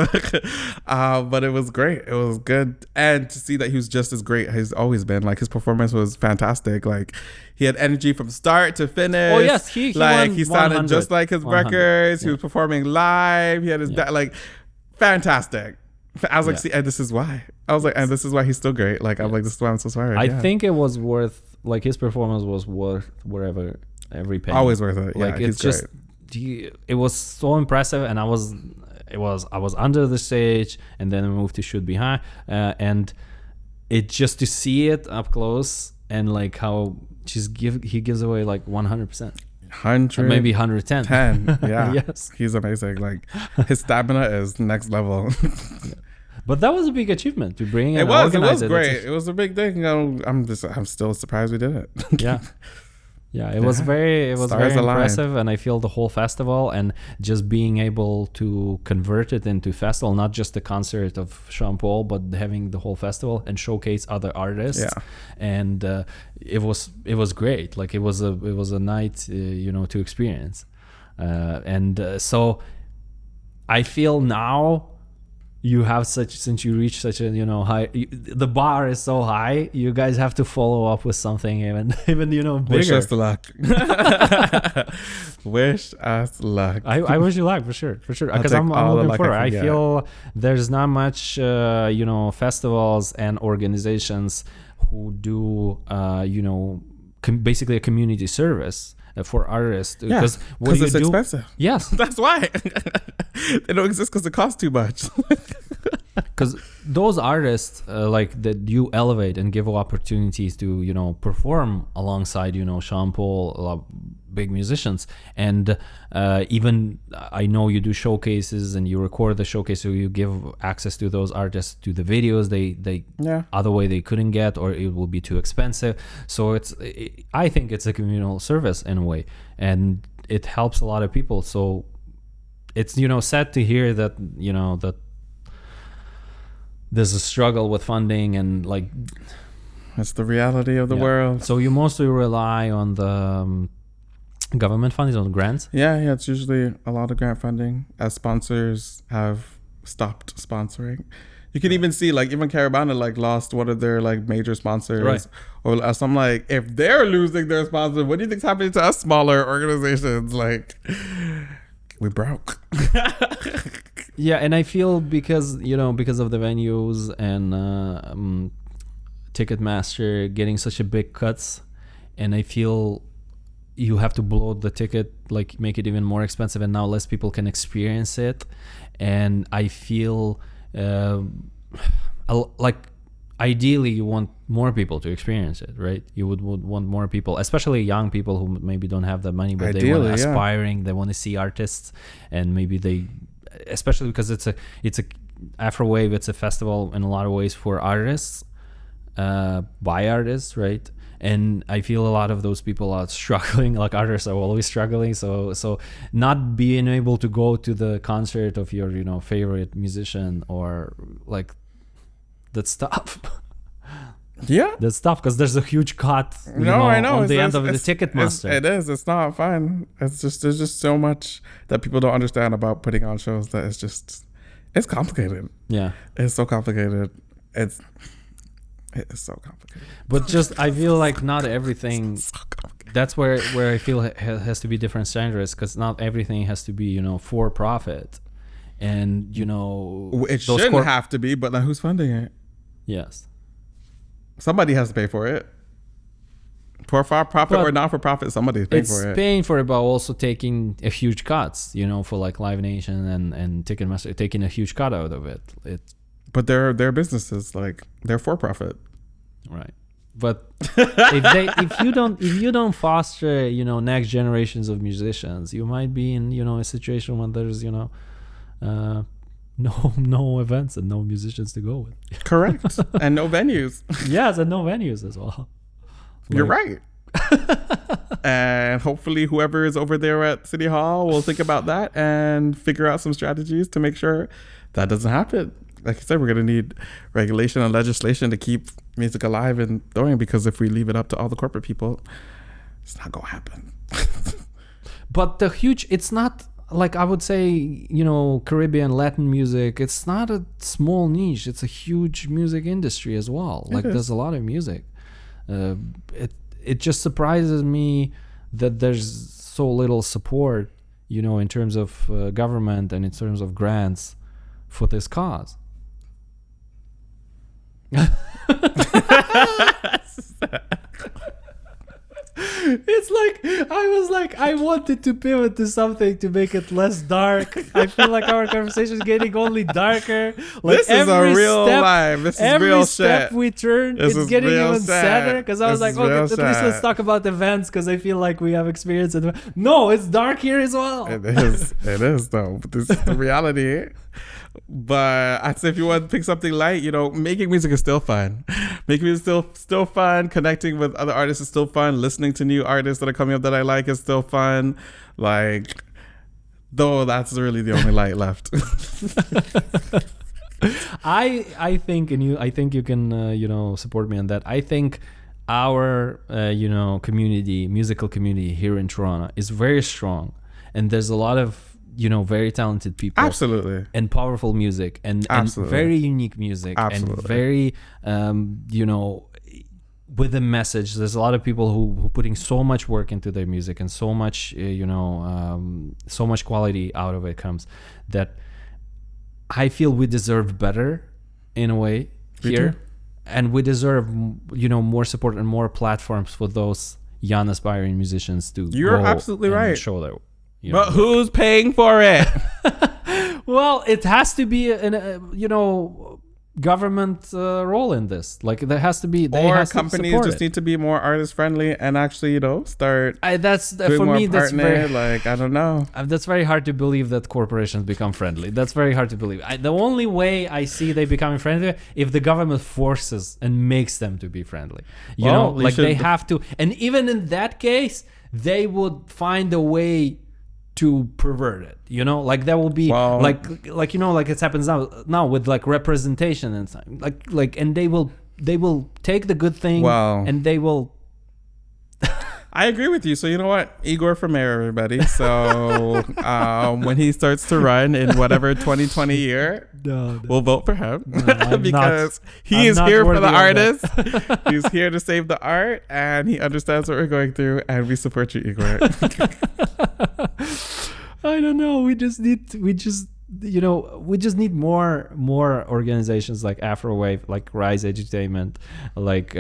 But it was great. It was good, and to see that he was just as great as he's always been. Like his performance was fantastic. Like he had energy from start to finish. Oh yes, he sounded just like his records. Yeah. He was performing live. He had his like fantastic. I was like, see, and this is why. I was like, and this is why he's still great. Like, I'm like, this is why I'm so sorry. I think it was worth, like, his performance was worth wherever, every penny. Always worth it. Like, yeah, it's just, it was so impressive, and I was under the stage, and then I moved to shoot behind, and it just to see it up close, and like how he gives away like 100%. 100, maybe 110. 10, yeah. Yes, he's amazing. Like his stamina is next level. Yeah. But that was a big achievement to bring it. It was great. It was a big thing. I'm still surprised we did it. Yeah, it was very impressive, aligned. and I feel the whole festival and just being able to convert it into festival, not just the concert of Sean Paul, but having the whole festival and showcase other artists. Yeah, and it was great. Like it was a night, to experience, so I feel now. You have since you reach such a high, the bar is so high. You guys have to follow up with something even bigger. Wish us luck. Wish us luck. I wish you luck for sure because I'm looking forward. I feel there's not much festivals and organizations who do basically a community service for artists, because it's expensive. Yes, that's why they don't exist, because it costs too much. Because those artists that you elevate and give opportunities to perform alongside Sean Paul, big musicians, and even I know you do showcases and you record the showcase, so you give access to those artists to the videos they other way they couldn't get, or it will be too expensive. So I think it's a communal service in a way, and it helps a lot of people. So it's sad to hear that that there's a struggle with funding, and like that's the reality of the world. So you mostly rely on the government funding, on grants. Yeah, it's usually a lot of grant funding, as sponsors have stopped sponsoring. You can even see, like, even Caravana lost one of their major sponsors, right? Or some if they're losing their sponsor, what do you think's happening to us smaller organizations? We broke. Yeah, and I feel because of the venues and Ticketmaster getting such a big cuts, and I feel you have to blow the ticket, make it even more expensive, and now less people can experience it. And I feel ideally you want more people to experience it, right? You would want more people, especially young people who maybe don't have the money, but they want aspiring, they want to see artists, and maybe especially because it's a Afrowave, it's a festival in a lot of ways for artists, by artists, right? And I feel a lot of those people are struggling, artists are always struggling. So not being able to go to the concert of your, favorite musician, or that's tough. Yeah. That's tough, because there's a huge cut I know. on the end of the Ticketmaster. It is. It's not fun. There's just so much that people don't understand about putting on shows that it's complicated. Yeah. It's so complicated. It's so complicated. But I feel like not everything. So that's where I feel it has to be different standards, because not everything has to be for profit, and it shouldn't have to be. But then who's funding it? Yes, somebody has to pay for it. For profit or not for profit, somebody's paying for it. It's paying for it, but also taking a huge cuts. For Live Nation and Ticketmaster taking a huge cut out of it. But they're businesses, like they're for profit. Right. But if you don't foster, next generations of musicians, you might be in, a situation when there's, no events and no musicians to go with. Correct. And no venues. Yes, and no venues as well. You're right. And hopefully whoever is over there at City Hall will think about that and figure out some strategies to make sure that doesn't happen. Like I said, we're going to need regulation and legislation to keep music alive and going, because if we leave it up to all the corporate people, it's not going to happen. But it's not like, I would say, Caribbean Latin music, it's not a small niche. It's a huge music industry as well. Like there's a lot of music. It just surprises me that there's so little support, in terms of government and in terms of grants for this cause. It's like I wanted to pivot to something to make it less dark. I feel like our conversation is getting only darker. Like this is a real life. This is every real step shit. we turn, it's getting even sadder. Because I was like, okay, at least let's talk about events, because I feel like we have experience. No, it's dark here as well. It is though. But this is the reality. But I'd say if you want to pick something light, making music is still fun. Making music is still fun. Connecting with other artists is still fun. Listening to new artists that are coming up that I like is still fun. Like, though that's really the only light left. I think you can support me on that. I think our musical community here in Toronto is very strong, and there's a lot of very talented people, absolutely, and powerful music, and very unique music, absolutely, and very with a message. There's a lot of people who putting so much work into their music, and so much so much quality out of it comes, that I feel we deserve better in a way here, and we deserve more support and more platforms for those young aspiring musicians to You're absolutely right. Show their but who's paying for it? Well, it has to be government role in this. Like there has to be. Or companies just need to be more artist friendly and actually, start. That's doing for more me. That's very I don't know. That's very hard to believe that corporations become friendly. That's very hard to believe. The only way I see they becoming friendly if the government forces and makes them to be friendly. They have to. And even in that case, they would find a way to pervert it, like there will be like it happens now with like representation and something like and they will take the good thing and they will. I agree with you. So you know what, Igor for mayor, everybody. So when he starts to run in whatever 2020 year, we'll vote for him because he is here for the artists. He's here to save the art, and he understands what we're going through, and we support you, Igor. I don't know. We just need more organizations like Afrowave, like Rise Edutainment, like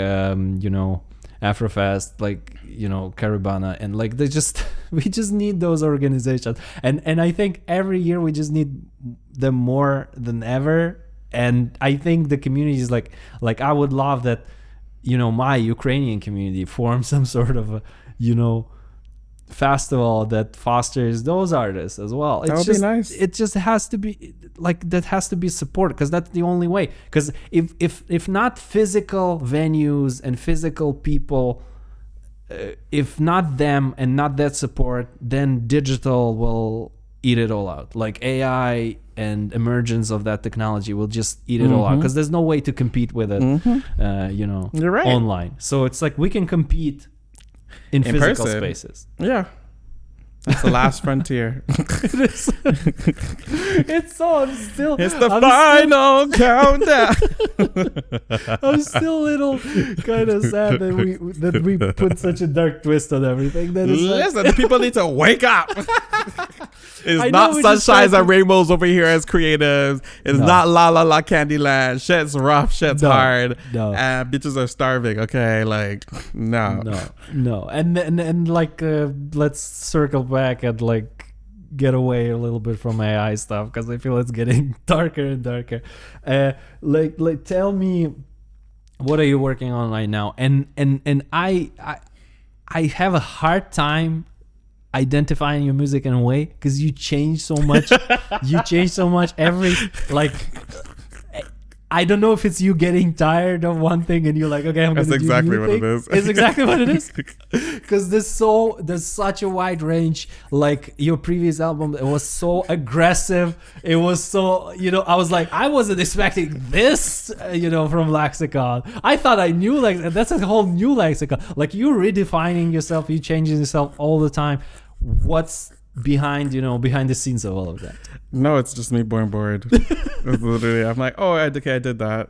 Afrofest, like Caribana, and like we just need those organizations, and I think every year we just need them more than ever. And I think the community is like I would love that my Ukrainian community form some sort of festival that fosters those artists as well. That would be nice. It just has to be like that, has to be support, because that's the only way. Because if not physical venues and physical people, if not them and not that support, then digital will eat it all out. Like AI and emergence of that technology will just eat it all out, because there's no way to compete with it. You're right. Online. So it's like we can compete in physical person. Spaces. Yeah. It's the last frontier. It's the final countdown. I'm still a little kind of sad that we put such a dark twist on everything. Listen, the people need to wake up. It's not sunshines and rainbows over here as creatives. It's not La La La Candyland. Shit's rough. Shit's hard. No. And bitches are starving. Okay, like no. And like let's circle back at like get away a little bit from AI stuff because I feel it's getting darker and darker. Like tell me, what are you working on right now? And I have a hard time identifying your music in a way because you change so much. You change so much every like. I don't know if it's you getting tired of one thing and you're like, okay, I'm going to do exactly what it is. It's exactly what it is. Because there's such a wide range. Like your previous album, it was so aggressive. It was so, I was like, I wasn't expecting this, from Lexxicon. I thought I knew, like, that's a whole new Lexxicon. Like you're redefining yourself, you're changing yourself all the time. What's behind the scenes of all of that? No, it's just me bored. It's literally, I'm like, oh, okay, I did that.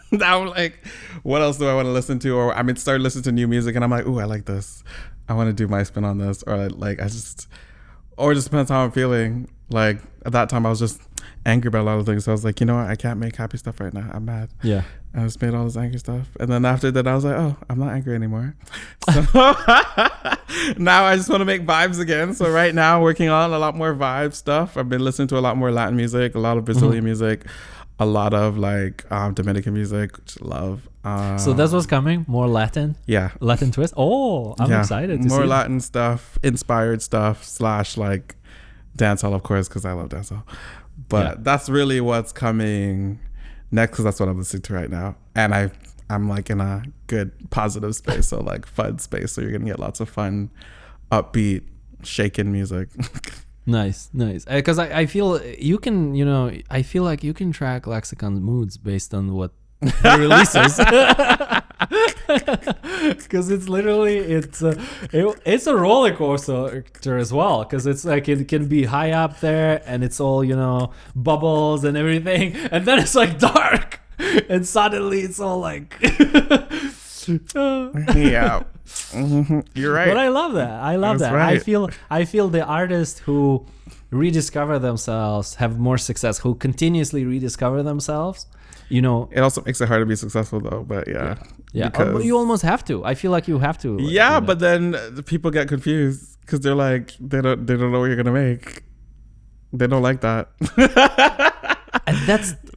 Now I'm like, what else do I want to listen to? Or start listening to new music and I'm like, ooh, I like this. I want to do my spin on this. Or like, or it just depends how I'm feeling. Like at that time I was just angry about a lot of things. So I was like, you know what? I can't make happy stuff right now. I'm mad. Yeah. I just made all this angry stuff. And then after that, I was like, oh, I'm not angry anymore. So now I just want to make vibes again. So right now, working on a lot more vibe stuff. I've been listening to a lot more Latin music, a lot of Brazilian music, a lot of like Dominican music, which I love. So that's what's coming? More Latin? Yeah. Latin twist? Oh, I'm excited to see more Latin stuff, inspired stuff, / like dancehall, of course, because I love dancehall. But that's really what's coming next, because that's what I'm listening to right now. And I'm like in a good positive space, so like fun space. So you're gonna get lots of fun, upbeat, shaken music. Nice. Because I feel you can, I feel like you can track Lexxicon's moods based on what he releases. Because it's literally it's a roller coaster as well. Because it's like it can be high up there and it's all bubbles and everything, and then it's like dark, and suddenly it's all like yeah. You're right. But I love that. Right. I feel the artists who rediscover themselves have more success. Who continuously rediscover themselves. It also makes it hard to be successful though. But yeah. But you almost have to. I feel like you have to. Yeah, but then the people get confused because they're like they don't know what you're gonna make. They don't like that. And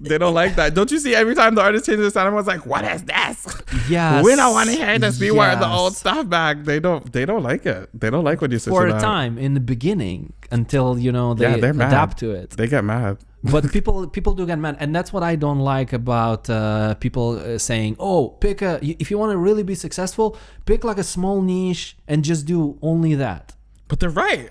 they don't like that. Don't you see every time the artist changes their sound, everyone's like, "What is this? Yeah, we don't want to hear this. We want the old stuff back." They don't like it. They don't like what you say for a time in the beginning until they adapt to it. They get mad. But people do get mad, and that's what I don't like about people saying, "Oh, if you want to really be successful, pick like a small niche and just do only that." But they're right.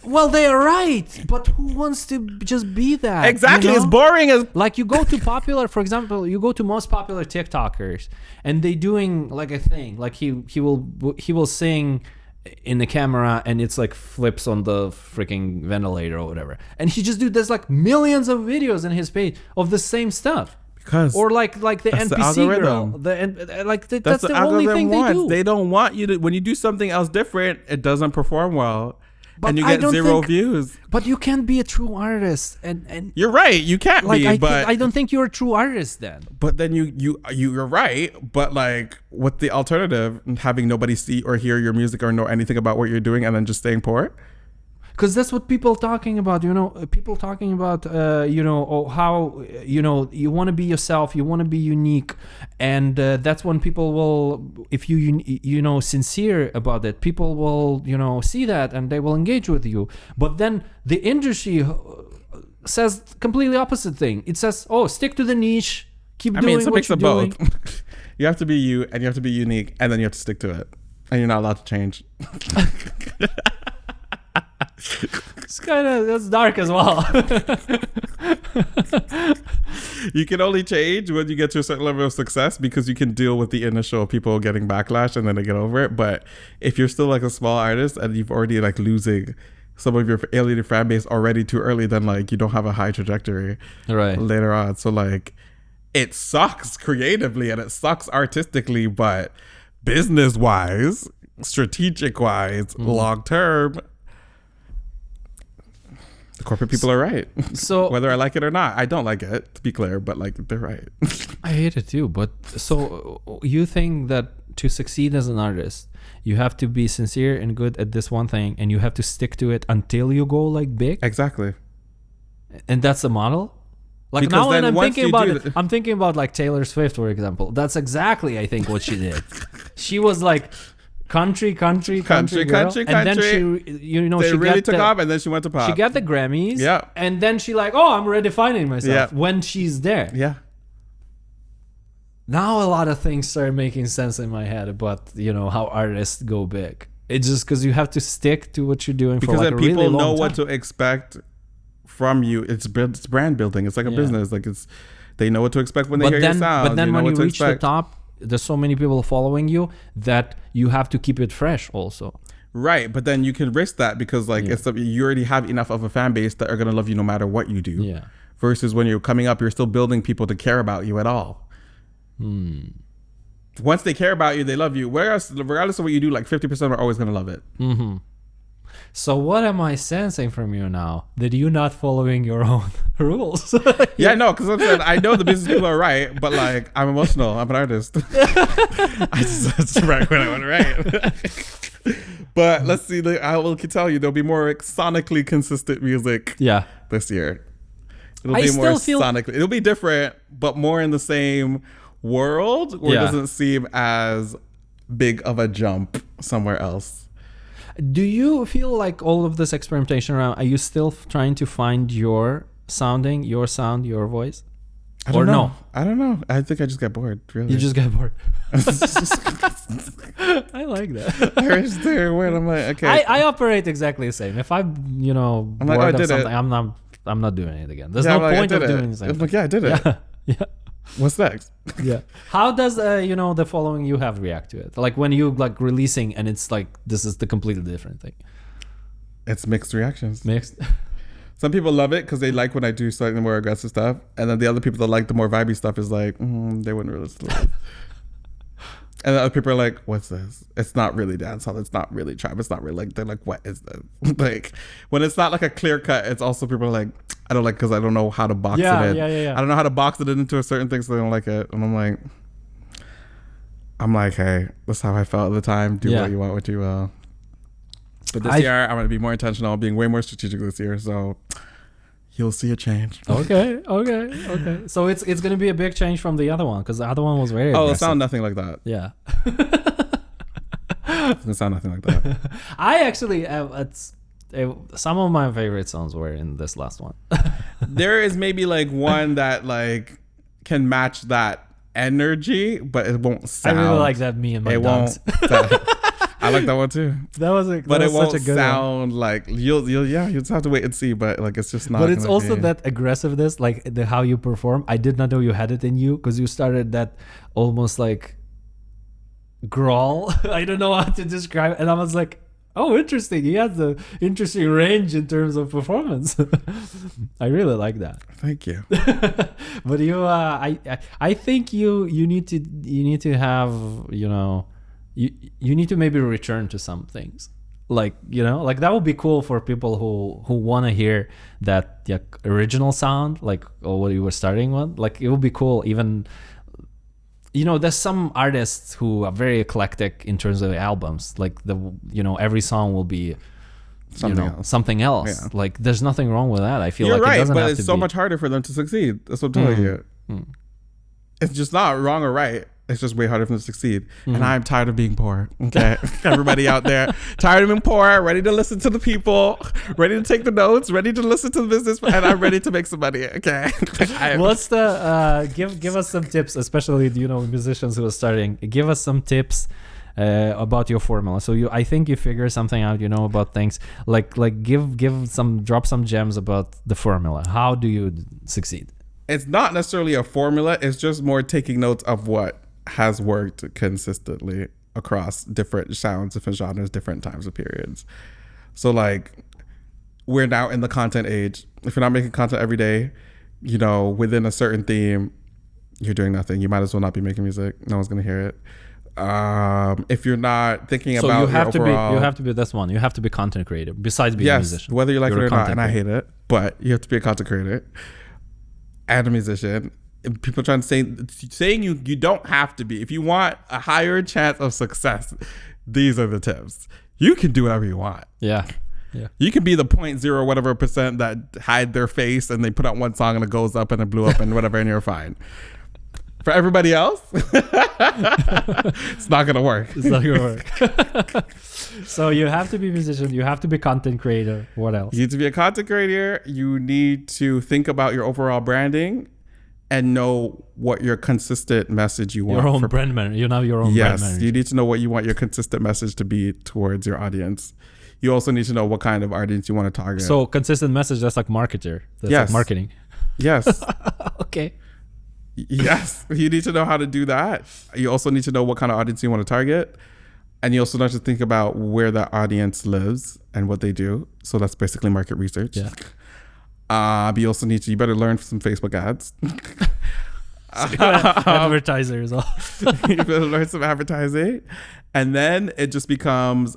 Well, they're right, but who wants to just be that? Exactly, it's boring as like you go to popular, for example, you go to most popular TikTokers, and they doing like a thing, like he will sing in the camera and it's like flips on the freaking ventilator or whatever, and he just there's like millions of videos in his page of the same stuff. Because or like the NPC girl, that's the only thing they do. They don't want you to. When you do something else different, it doesn't perform well, and you get zero views. But you can't be a true artist, and you're right. You can't be. But I don't think you're a true artist then. But then you're right. But like, what's the alternative? Having nobody see or hear your music or know anything about what you're doing, and then just staying poor. Because that's what people talking about, people talking about, how, you want to be yourself, you want to be unique. And that's when people will, if you, sincere about it, people will, see that and they will engage with you. But then the industry says completely opposite thing. It says, oh, stick to the niche, keep doing what you're doing. It's a mix of both. You have to be you and you have to be unique and then you have to stick to it. And you're not allowed to change. It's that's dark as well. You can only change when you get to a certain level of success because you can deal with the initial people getting backlash and then they get over it. But if you're still like a small artist and you've already like losing some of your alienated fan base already too early, then like you don't have a high trajectory later on. So like it sucks creatively and it sucks artistically, but business wise, strategic wise, long term, the corporate people are right. So whether I like it or not, I don't like it, to be clear, but like they're right. I hate it too. But so you think that to succeed as an artist, you have to be sincere and good at this one thing, and you have to stick to it until you go like big. Exactly. And that's the model. Like Because now when then I'm once thinking you about do it, I'm thinking about like Taylor Swift, for example. That's exactly, I think, what she did. She was like country girl, and then she, you know, They she really got took the, off, and then she went to pop. she got the Grammys. Yeah. And then she like, oh, I'm redefining myself Yeah. when she's there. Yeah. Now a lot of things start making sense in my head about, you know, how artists go big. It's just because you have to stick to what you're doing Because for like then a really people long know time. what to expect from you. It's brand building. It's like a business. Like they know what to expect when they hear your sound. But then They know when you what to reach the expect. top, there's so many people following you that you have to keep it fresh also. Right, but then you can risk that because like you already have enough of a fan base that are gonna love you no matter what you do. Yeah. Versus when you're coming up, you're still building people to care about you at all. Once they care about you, they love you. Whereas regardless of what you do, like 50% are always gonna love it. Mm-hmm. So what am I sensing from you now? That you're not following your own rules. Yeah, no, because I'm saying I know the business people are right, but like I'm emotional. I'm an artist. I just write when I want to write. But let's see. I will tell you, there'll be more sonically consistent music. Yeah. This year, it'll I be more still feel- sonically. It'll be different, but more in the same world, where it doesn't seem as big of a jump somewhere else. Do you feel like all of this experimentation around, are you still trying to find your sounding, your sound, your voice? I don't Or know. no? I don't know. I think I just got bored. Really, You just got bored. I like that. I was there when I'm like, okay. I operate exactly the same. If I'm, you know, I'm like, bored I of did something, it. I'm not doing it again. There's Yeah, no I'm like, I point of did it. doing the same I'm like, thing. yeah, I did it. Yeah. Yeah. What's next? Yeah. How does you know, the following you have react to it? Like when you like releasing and it's like this is the completely different thing. It's mixed reactions. Mixed. Some people love it because they like when I do slightly more aggressive stuff, and then the other people that like the more vibey stuff is like, they wouldn't really listen to it. And the other people are like, what's this? It's not really dancehall. It's not really trap. It's not really like, they're like, what is this? Like when it's not like a clear cut, it's also people are like, I don't like because I don't know how to box it in. Yeah. I don't know how to box it into a certain thing, so they don't like it. And I'm like, hey, that's how I felt at the time. Do what you want, what you will. But this year, I'm going to be more intentional, being way more strategic this year. So you'll see a change. Okay. So it's going to be a big change from the other one because the other one was very Oh, it'll aggressive. sound nothing like that. Yeah. It's going to sound nothing like that. I actually, some of my favorite songs were in this last one. There is maybe like one that like can match that energy, but it won't sound. I really like that Me and My It Dogs. won't. I like that one too. That was But it won't such a good sound like you'll just have to wait and see. But like it's just not. But it's gonna also be. that aggressiveness, like how you perform. I did not know you had it in you because you started that almost like growl. I don't know how to describe it. And I was like, oh, interesting. He has the interesting range in terms of performance. I really like that. Thank you. But you, I think you need to have, you know, you need to maybe return to some things. Like, you know, like that would be cool for people who want to hear that original sound, like what you were starting with. Like it would be cool. Even, you know, there's some artists who are very eclectic in terms of the albums. Like every song will be something else. Yeah. Like there's nothing wrong with that. I feel You're like right, it doesn't but have it's to so be. much harder for them to succeed. That's what I'm telling you. It's just not wrong or right. It's just way harder for them to succeed. And I'm tired of being poor. Okay. Everybody out there, tired of being poor, ready to listen to the people, ready to take the notes, ready to listen to the business, and I'm ready to make some money. Okay. What's the give us some tips, especially musicians who are starting. Give us some tips about your formula. So I think you figure something out, about things. Like drop some gems about the formula. How do you succeed? It's not necessarily a formula. It's just more taking notes of what has worked consistently across different sounds, different genres, different times of periods. So like we're now in the content age. If you're not making content every day, within a certain theme, you're doing nothing. You might as well not be making music. No one's gonna hear it. If you're not thinking about you have overall, you have to be this one. You have to be content creator besides being a musician. Whether you like You're it or a not, content and I creator. hate it, but you have to be a content creator and a musician people trying to saying you don't have to be. If you want a higher chance of success, these are the tips. You can do whatever you want. Yeah. You can be the 0.0 whatever percent that hide their face and they put out one song and it goes up and it blew up and whatever and you're fine. For everybody else, it's not gonna work. It's not gonna work. So you have to be a musician. You have to be content creator. What else? You need to be a content creator. You need to think about your overall branding and know what your consistent message you want. Your own brand manager. You know your own brand manager. Yes, you need to know what you want your consistent message to be towards your audience. You also need to know what kind of audience you want to target. So consistent message, that's like marketer. That's like marketing. Yes. Okay. Yes. You need to know how to do that. You also need to know what kind of audience you want to target. And you also need to think about where that audience lives and what they do. So that's basically market research. Yeah. But you also you better learn some Facebook ads. Advertisers. You better learn some advertising. And then it just becomes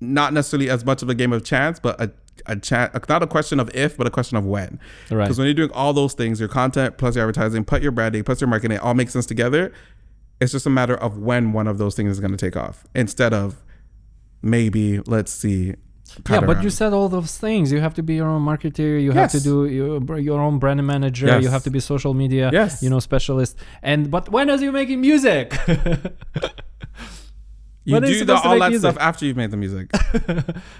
not necessarily as much of a game of chance, but a chance, not a question of if, but a question of when. Right. Because when you're doing all those things, your content plus your advertising, plus your branding, plus your marketing, it all makes sense together. It's just a matter of when one of those things is going to take off instead of maybe, let's see. Yeah, but you said all those things. You have to be your own marketer. You have to do your own brand manager. Yes. You have to be social media, specialist. But when are you making music? You do all that stuff after you've made the music.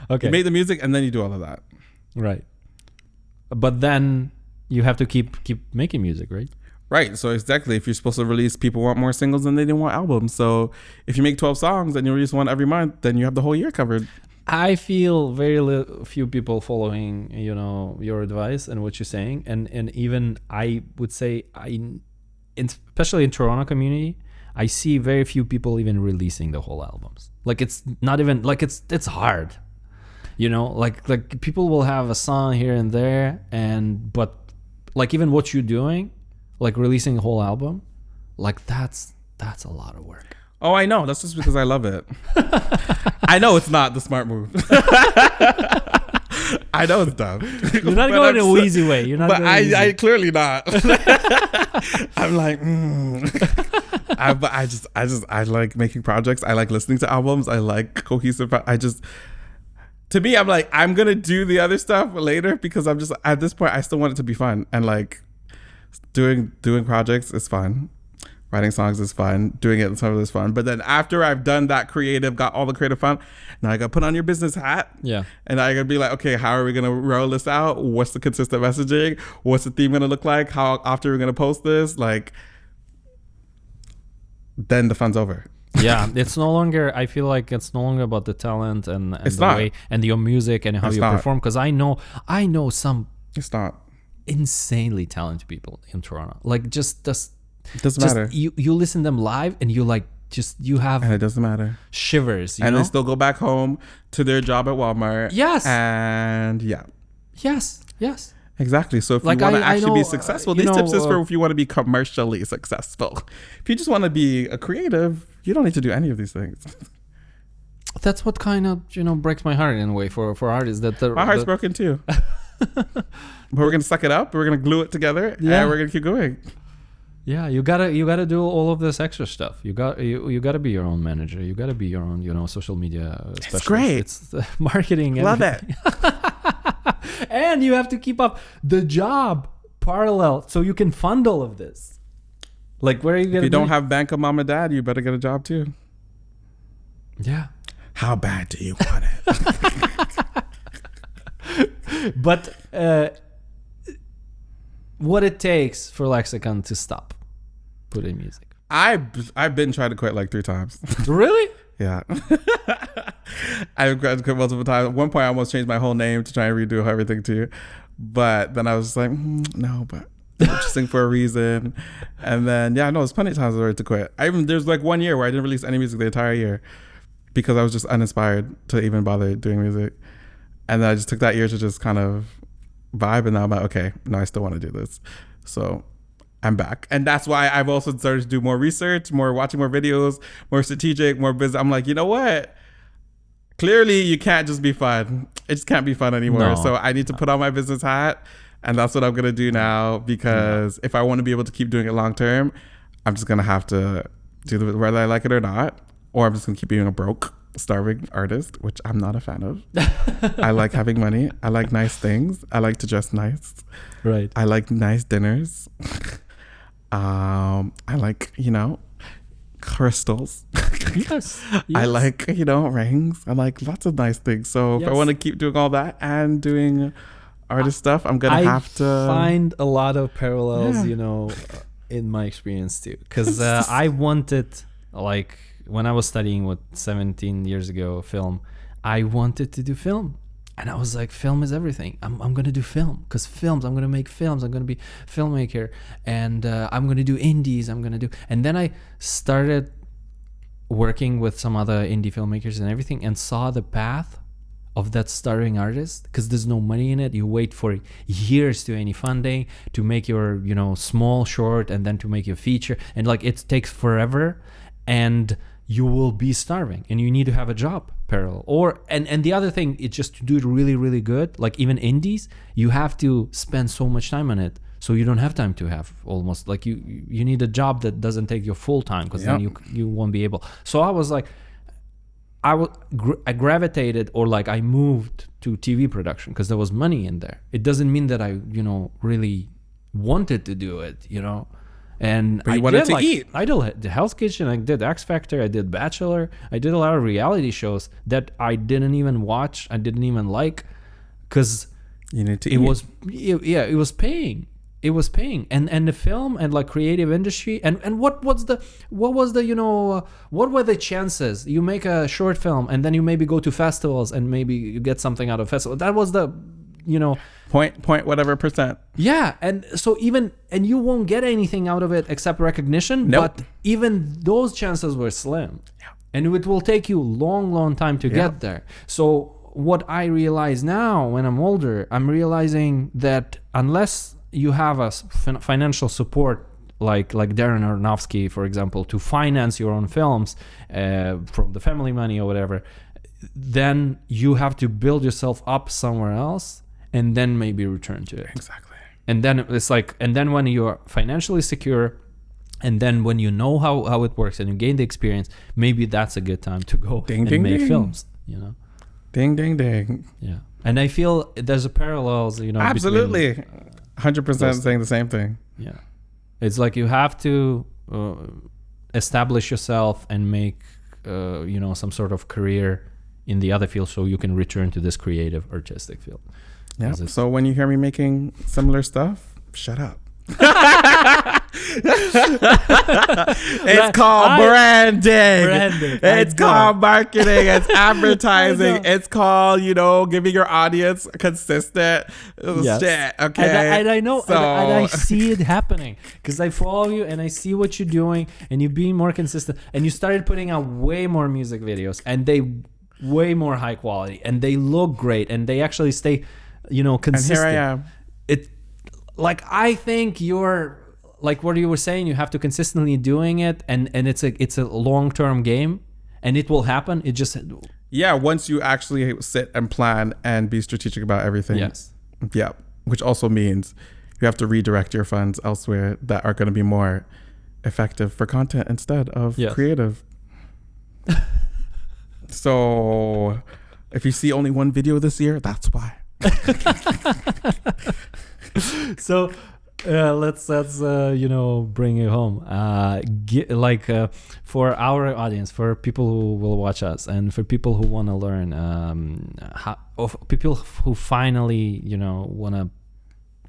Okay. You made the music and then you do all of that. Right. But then you have to keep making music, right? Right. So exactly. If you're supposed to release, people want more singles than they didn't want albums. So if you make 12 songs and you release one every month, then you have the whole year covered. I feel few people following, your advice and what you're saying. And even I would say especially in Toronto community, I see very few people even releasing the whole albums. Like it's not even like it's hard, like people will have a song here and there, but like even what you're doing, like releasing a whole album, like that's a lot of work. Oh, I know. That's just because I love it. I know it's not the smart move. I know it's dumb. You're not going in an easy way. You're not. But I clearly not. I'm like, I like making projects. I like listening to albums. I like cohesive. To me, I'm like, I'm gonna do the other stuff later because I'm just at this point. I still want it to be fun, and like doing projects is fun. Writing songs is fun. Doing it is fun. But then after I've done that creative, got all the creative fun, now I got to put on your business hat. Yeah. And I got to be like, okay, how are we going to roll this out? What's the consistent messaging? What's the theme going to look like? How often are we going to post this? Like, then the fun's over. Yeah. It's no longer, I feel like it's no longer about the talent and the way and your music and how you perform. Because I know some insanely talented people in Toronto. Like just doesn't matter. You listen to them live and you like you have and it doesn't matter shivers. You know? They still go back home to their job at Walmart. Yes. And yeah. Yes. Exactly. So if you want to actually be successful, these tips is for if you want to be commercially successful. If you just want to be a creative, you don't need to do any of these things. That's what kind of breaks my heart in a way for artists. My heart's broken too. But we're gonna suck it up. We're gonna glue it together, and we're gonna keep going. Yeah, you gotta do all of this extra stuff. You gotta be your own manager. You gotta be your own social media specialist. It's great. It's marketing. Love it. And you have to keep up the job parallel so you can fund all of this. Like where are you gonna? If you don't have bank of mom and dad, you better get a job too. Yeah. How bad do you want it? But what it takes for Lexxicon to stop putting music? I've been trying to quit like 3 times. Really? Yeah. I've tried to quit multiple times. At one point I almost changed my whole name to try and redo everything too. But then I was just like, no, but it's interesting for a reason. And then there's plenty of times I was ready to quit. There's like 1 year where I didn't release any music the entire year because I was just uninspired to even bother doing music. And then I just took that year to just kind of vibe, and now I'm like, okay, no, I still want to do this. So I'm back. And that's why I've also started to do more research, watching more videos, more strategic, more business. I'm like, you know what? Clearly you can't just be fun. It just can't be fun anymore. No. So I need to put on my business hat And that's what I'm going to do now, because if I want to be able to keep doing it long term, I'm just going to have to do it whether I like it or not, or I'm just going to keep being a broke, starving artist, which I'm not a fan of. I like having money. I like nice things. I like to dress nice. Right. I like nice dinners. I like, crystals. Yes. I like, rings. I like lots of nice things. So if I want to keep doing all that and doing artist stuff, I'm going to have to find a lot of parallels, in my experience too. Because I wanted, like, when I was studying 17 years ago, film, I wanted to do film. And I was like, film is everything. I'm going to do film, because I'm going to make films. I'm going to be a filmmaker, and I'm going to do indies. And then I started working with some other indie filmmakers and everything, and saw the path of that starving artist, because there's no money in it. You wait for years to any funding to make your, small short, and then to make your feature. And like, it takes forever, and you will be starving, and you need to have a job parallel. And the other thing is, just to do it really, really good, like even indies, you have to spend so much time on it, so you don't have time to have almost like you need a job that doesn't take your full time, because then you won't be able. So I was like, I gravitated, or like I moved to TV production because there was money in there. It doesn't mean that I really wanted to do it, And but you wanted to eat. I did the Hell's Kitchen, I did X Factor, I did Bachelor, I did a lot of reality shows that I didn't even watch, I didn't even like, because you need to eat. It was paying. It was paying, and the film and like creative industry, and what were the chances you make a short film and then you maybe go to festivals and maybe you get something out of festival? That was the point whatever percent. Yeah, and so and you won't get anything out of it except recognition. Nope. But even those chances were slim. Yeah. And it will take you long time to get there. So what I realize now, when I'm older, I'm realizing that unless you have a financial support like Darren Aronofsky, for example, to finance your own films from the family money or whatever, then you have to build yourself up somewhere else, and then maybe return to it. Exactly. And then it's like, and then when you're financially secure, and then when you know how it works and you gain the experience, maybe that's a good time to go make films, Ding, ding, ding. Yeah. And I feel there's a parallels, Absolutely. 100% saying the same thing. Yeah. It's like you have to establish yourself and make, some sort of career in the other field, so you can return to this creative, artistic field. Yeah. So when you hear me making similar stuff, shut up. It's called branding. It's called marketing. It's advertising. It's called, giving your audience consistent shit. Okay. And I know, and I see it happening because I follow you and I see what you're doing, and you're being more consistent, and you started putting out way more music videos, and they way more high quality, and they look great, and they actually stay, consistent. And here I am. Like, I think you're like what you were saying, you have to consistently doing it, and it's a long-term game, and it will happen. It just once you actually sit and plan and be strategic about everything. Yes. Yeah. Which also means you have to redirect your funds elsewhere that are going to be more effective for content instead of creative. So if you see only one video this year, that's why. So let's bring it home. For our audience, for people who will watch us, and for people who want to learn, people who finally want to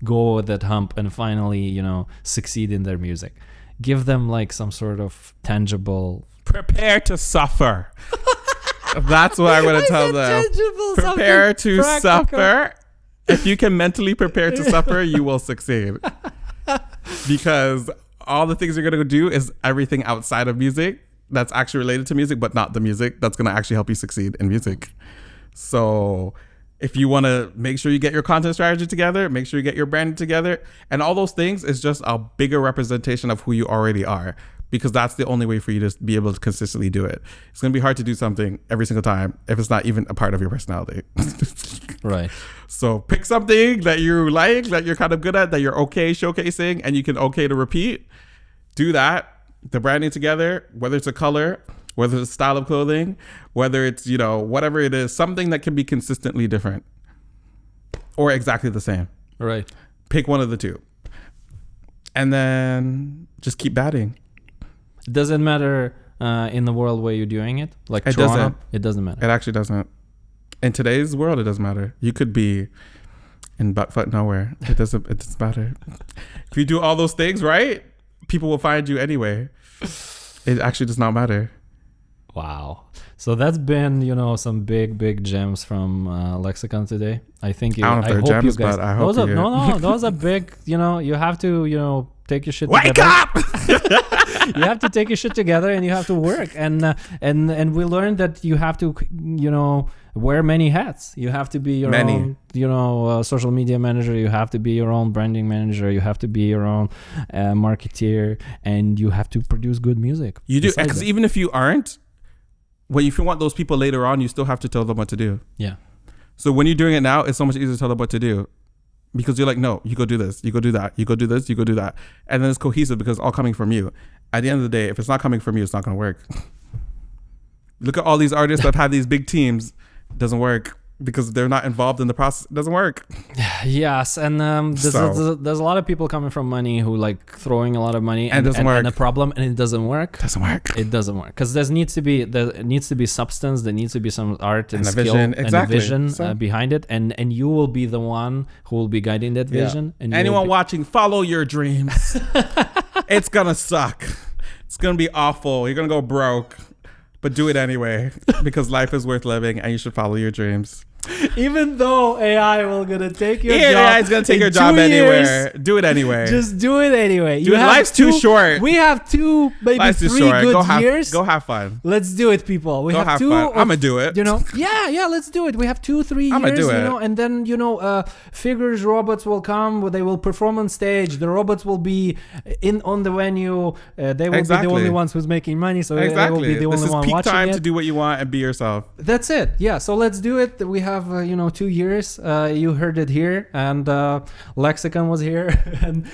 go with that hump and finally succeed in their music, give them like some sort of tangible. Prepare to suffer. That's what I'm going to tell them. Prepare to suffer. If you can mentally prepare to suffer, you will succeed. Because all the things you're going to do is everything outside of music that's actually related to music, but not the music that's going to actually help you succeed in music. So if you want to make sure you get your content strategy together, make sure you get your branding together, and all those things is just a bigger representation of who you already are. Because that's the only way for you to be able to consistently do it. It's going to be hard to do something every single time if it's not even a part of your personality. Right. So pick something that you like, that you're kind of good at, that you're okay showcasing, and you can okay to repeat. Do that. The branding together, whether it's a color, whether it's a style of clothing, whether it's, you know, whatever it is, something that can be consistently different or exactly the same. Right. Pick one of the two. And then just keep batting. It doesn't matter in the world where you're doing it. Like it Toronto, doesn't. it doesn't matter. It actually doesn't. In today's world, it doesn't matter. You could be in buttfuck nowhere. It doesn't matter. If you do all those things right, people will find you anyway. It actually does not matter. Wow. So that's been, you know, some big gems from Lexxicon today. I think you, I don't know if they're gems, but I hope you no, those are big, you know, you have to, you know, take your shit Wake together. up! You have to take your shit together and you have to work. And we learned that you have to, you know, wear many hats. You have to be your own, you know, social media manager. You have to be your own branding manager. You have to be your own marketeer, and you have to produce good music. You do, because even if you aren't, if you want those people later on, you still have to tell them what to do. Yeah. So when you're doing it now, it's so much easier to tell them what to do, because you're like, no, you go do this, you go do that, you go do this, you go do that, and then it's cohesive because it's all coming from you. At the end of the day, if it's not coming from you, it's not going to work. Look at all these artists that have these big teams. It doesn't work because they're not involved in the process. It doesn't work. Yes, and there's a lot of people coming from money who like throwing a lot of money and it doesn't work. And a problem, and it doesn't work. It doesn't work Because there needs to be substance. There needs to be some art and skill vision. Exactly. And a vision behind it, and you will be the one who will be guiding that vision. Yeah. And anyone watching, follow your dreams. It's gonna suck. It's gonna be awful. You're gonna go broke. But do it anyway, because life is worth living and you should follow your dreams. Even though AI will gonna take your job. AI is gonna take your job anywhere. Do it anyway. Just do it anyway. Life's too short. We have 2, maybe 3 good years. Go have fun. Let's do it, people. We go have 2. I'm gonna do it. You know, yeah, let's do it. We have 2-3 years. I'm gonna do it. You know, and then figures robots will come. They will perform on stage. The robots will be on the venue. They will be the only ones who's making money. So they will be the only one watching it. This is peak time to do what you want and be yourself. That's it. Yeah. So let's do it. We have 2 years. You heard it here, and Lexxicon was here, and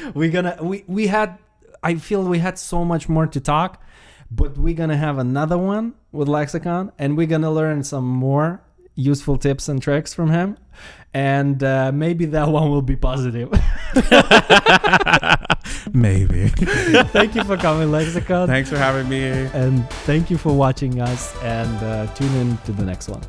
I feel we had so much more to talk, but we're gonna have another one with Lexxicon, and we're gonna learn some more useful tips and tricks from him, and maybe that one will be positive. Maybe. Thank you for coming, Lexxicon. Thanks for having me, and thank you for watching us, and tune in to the next one.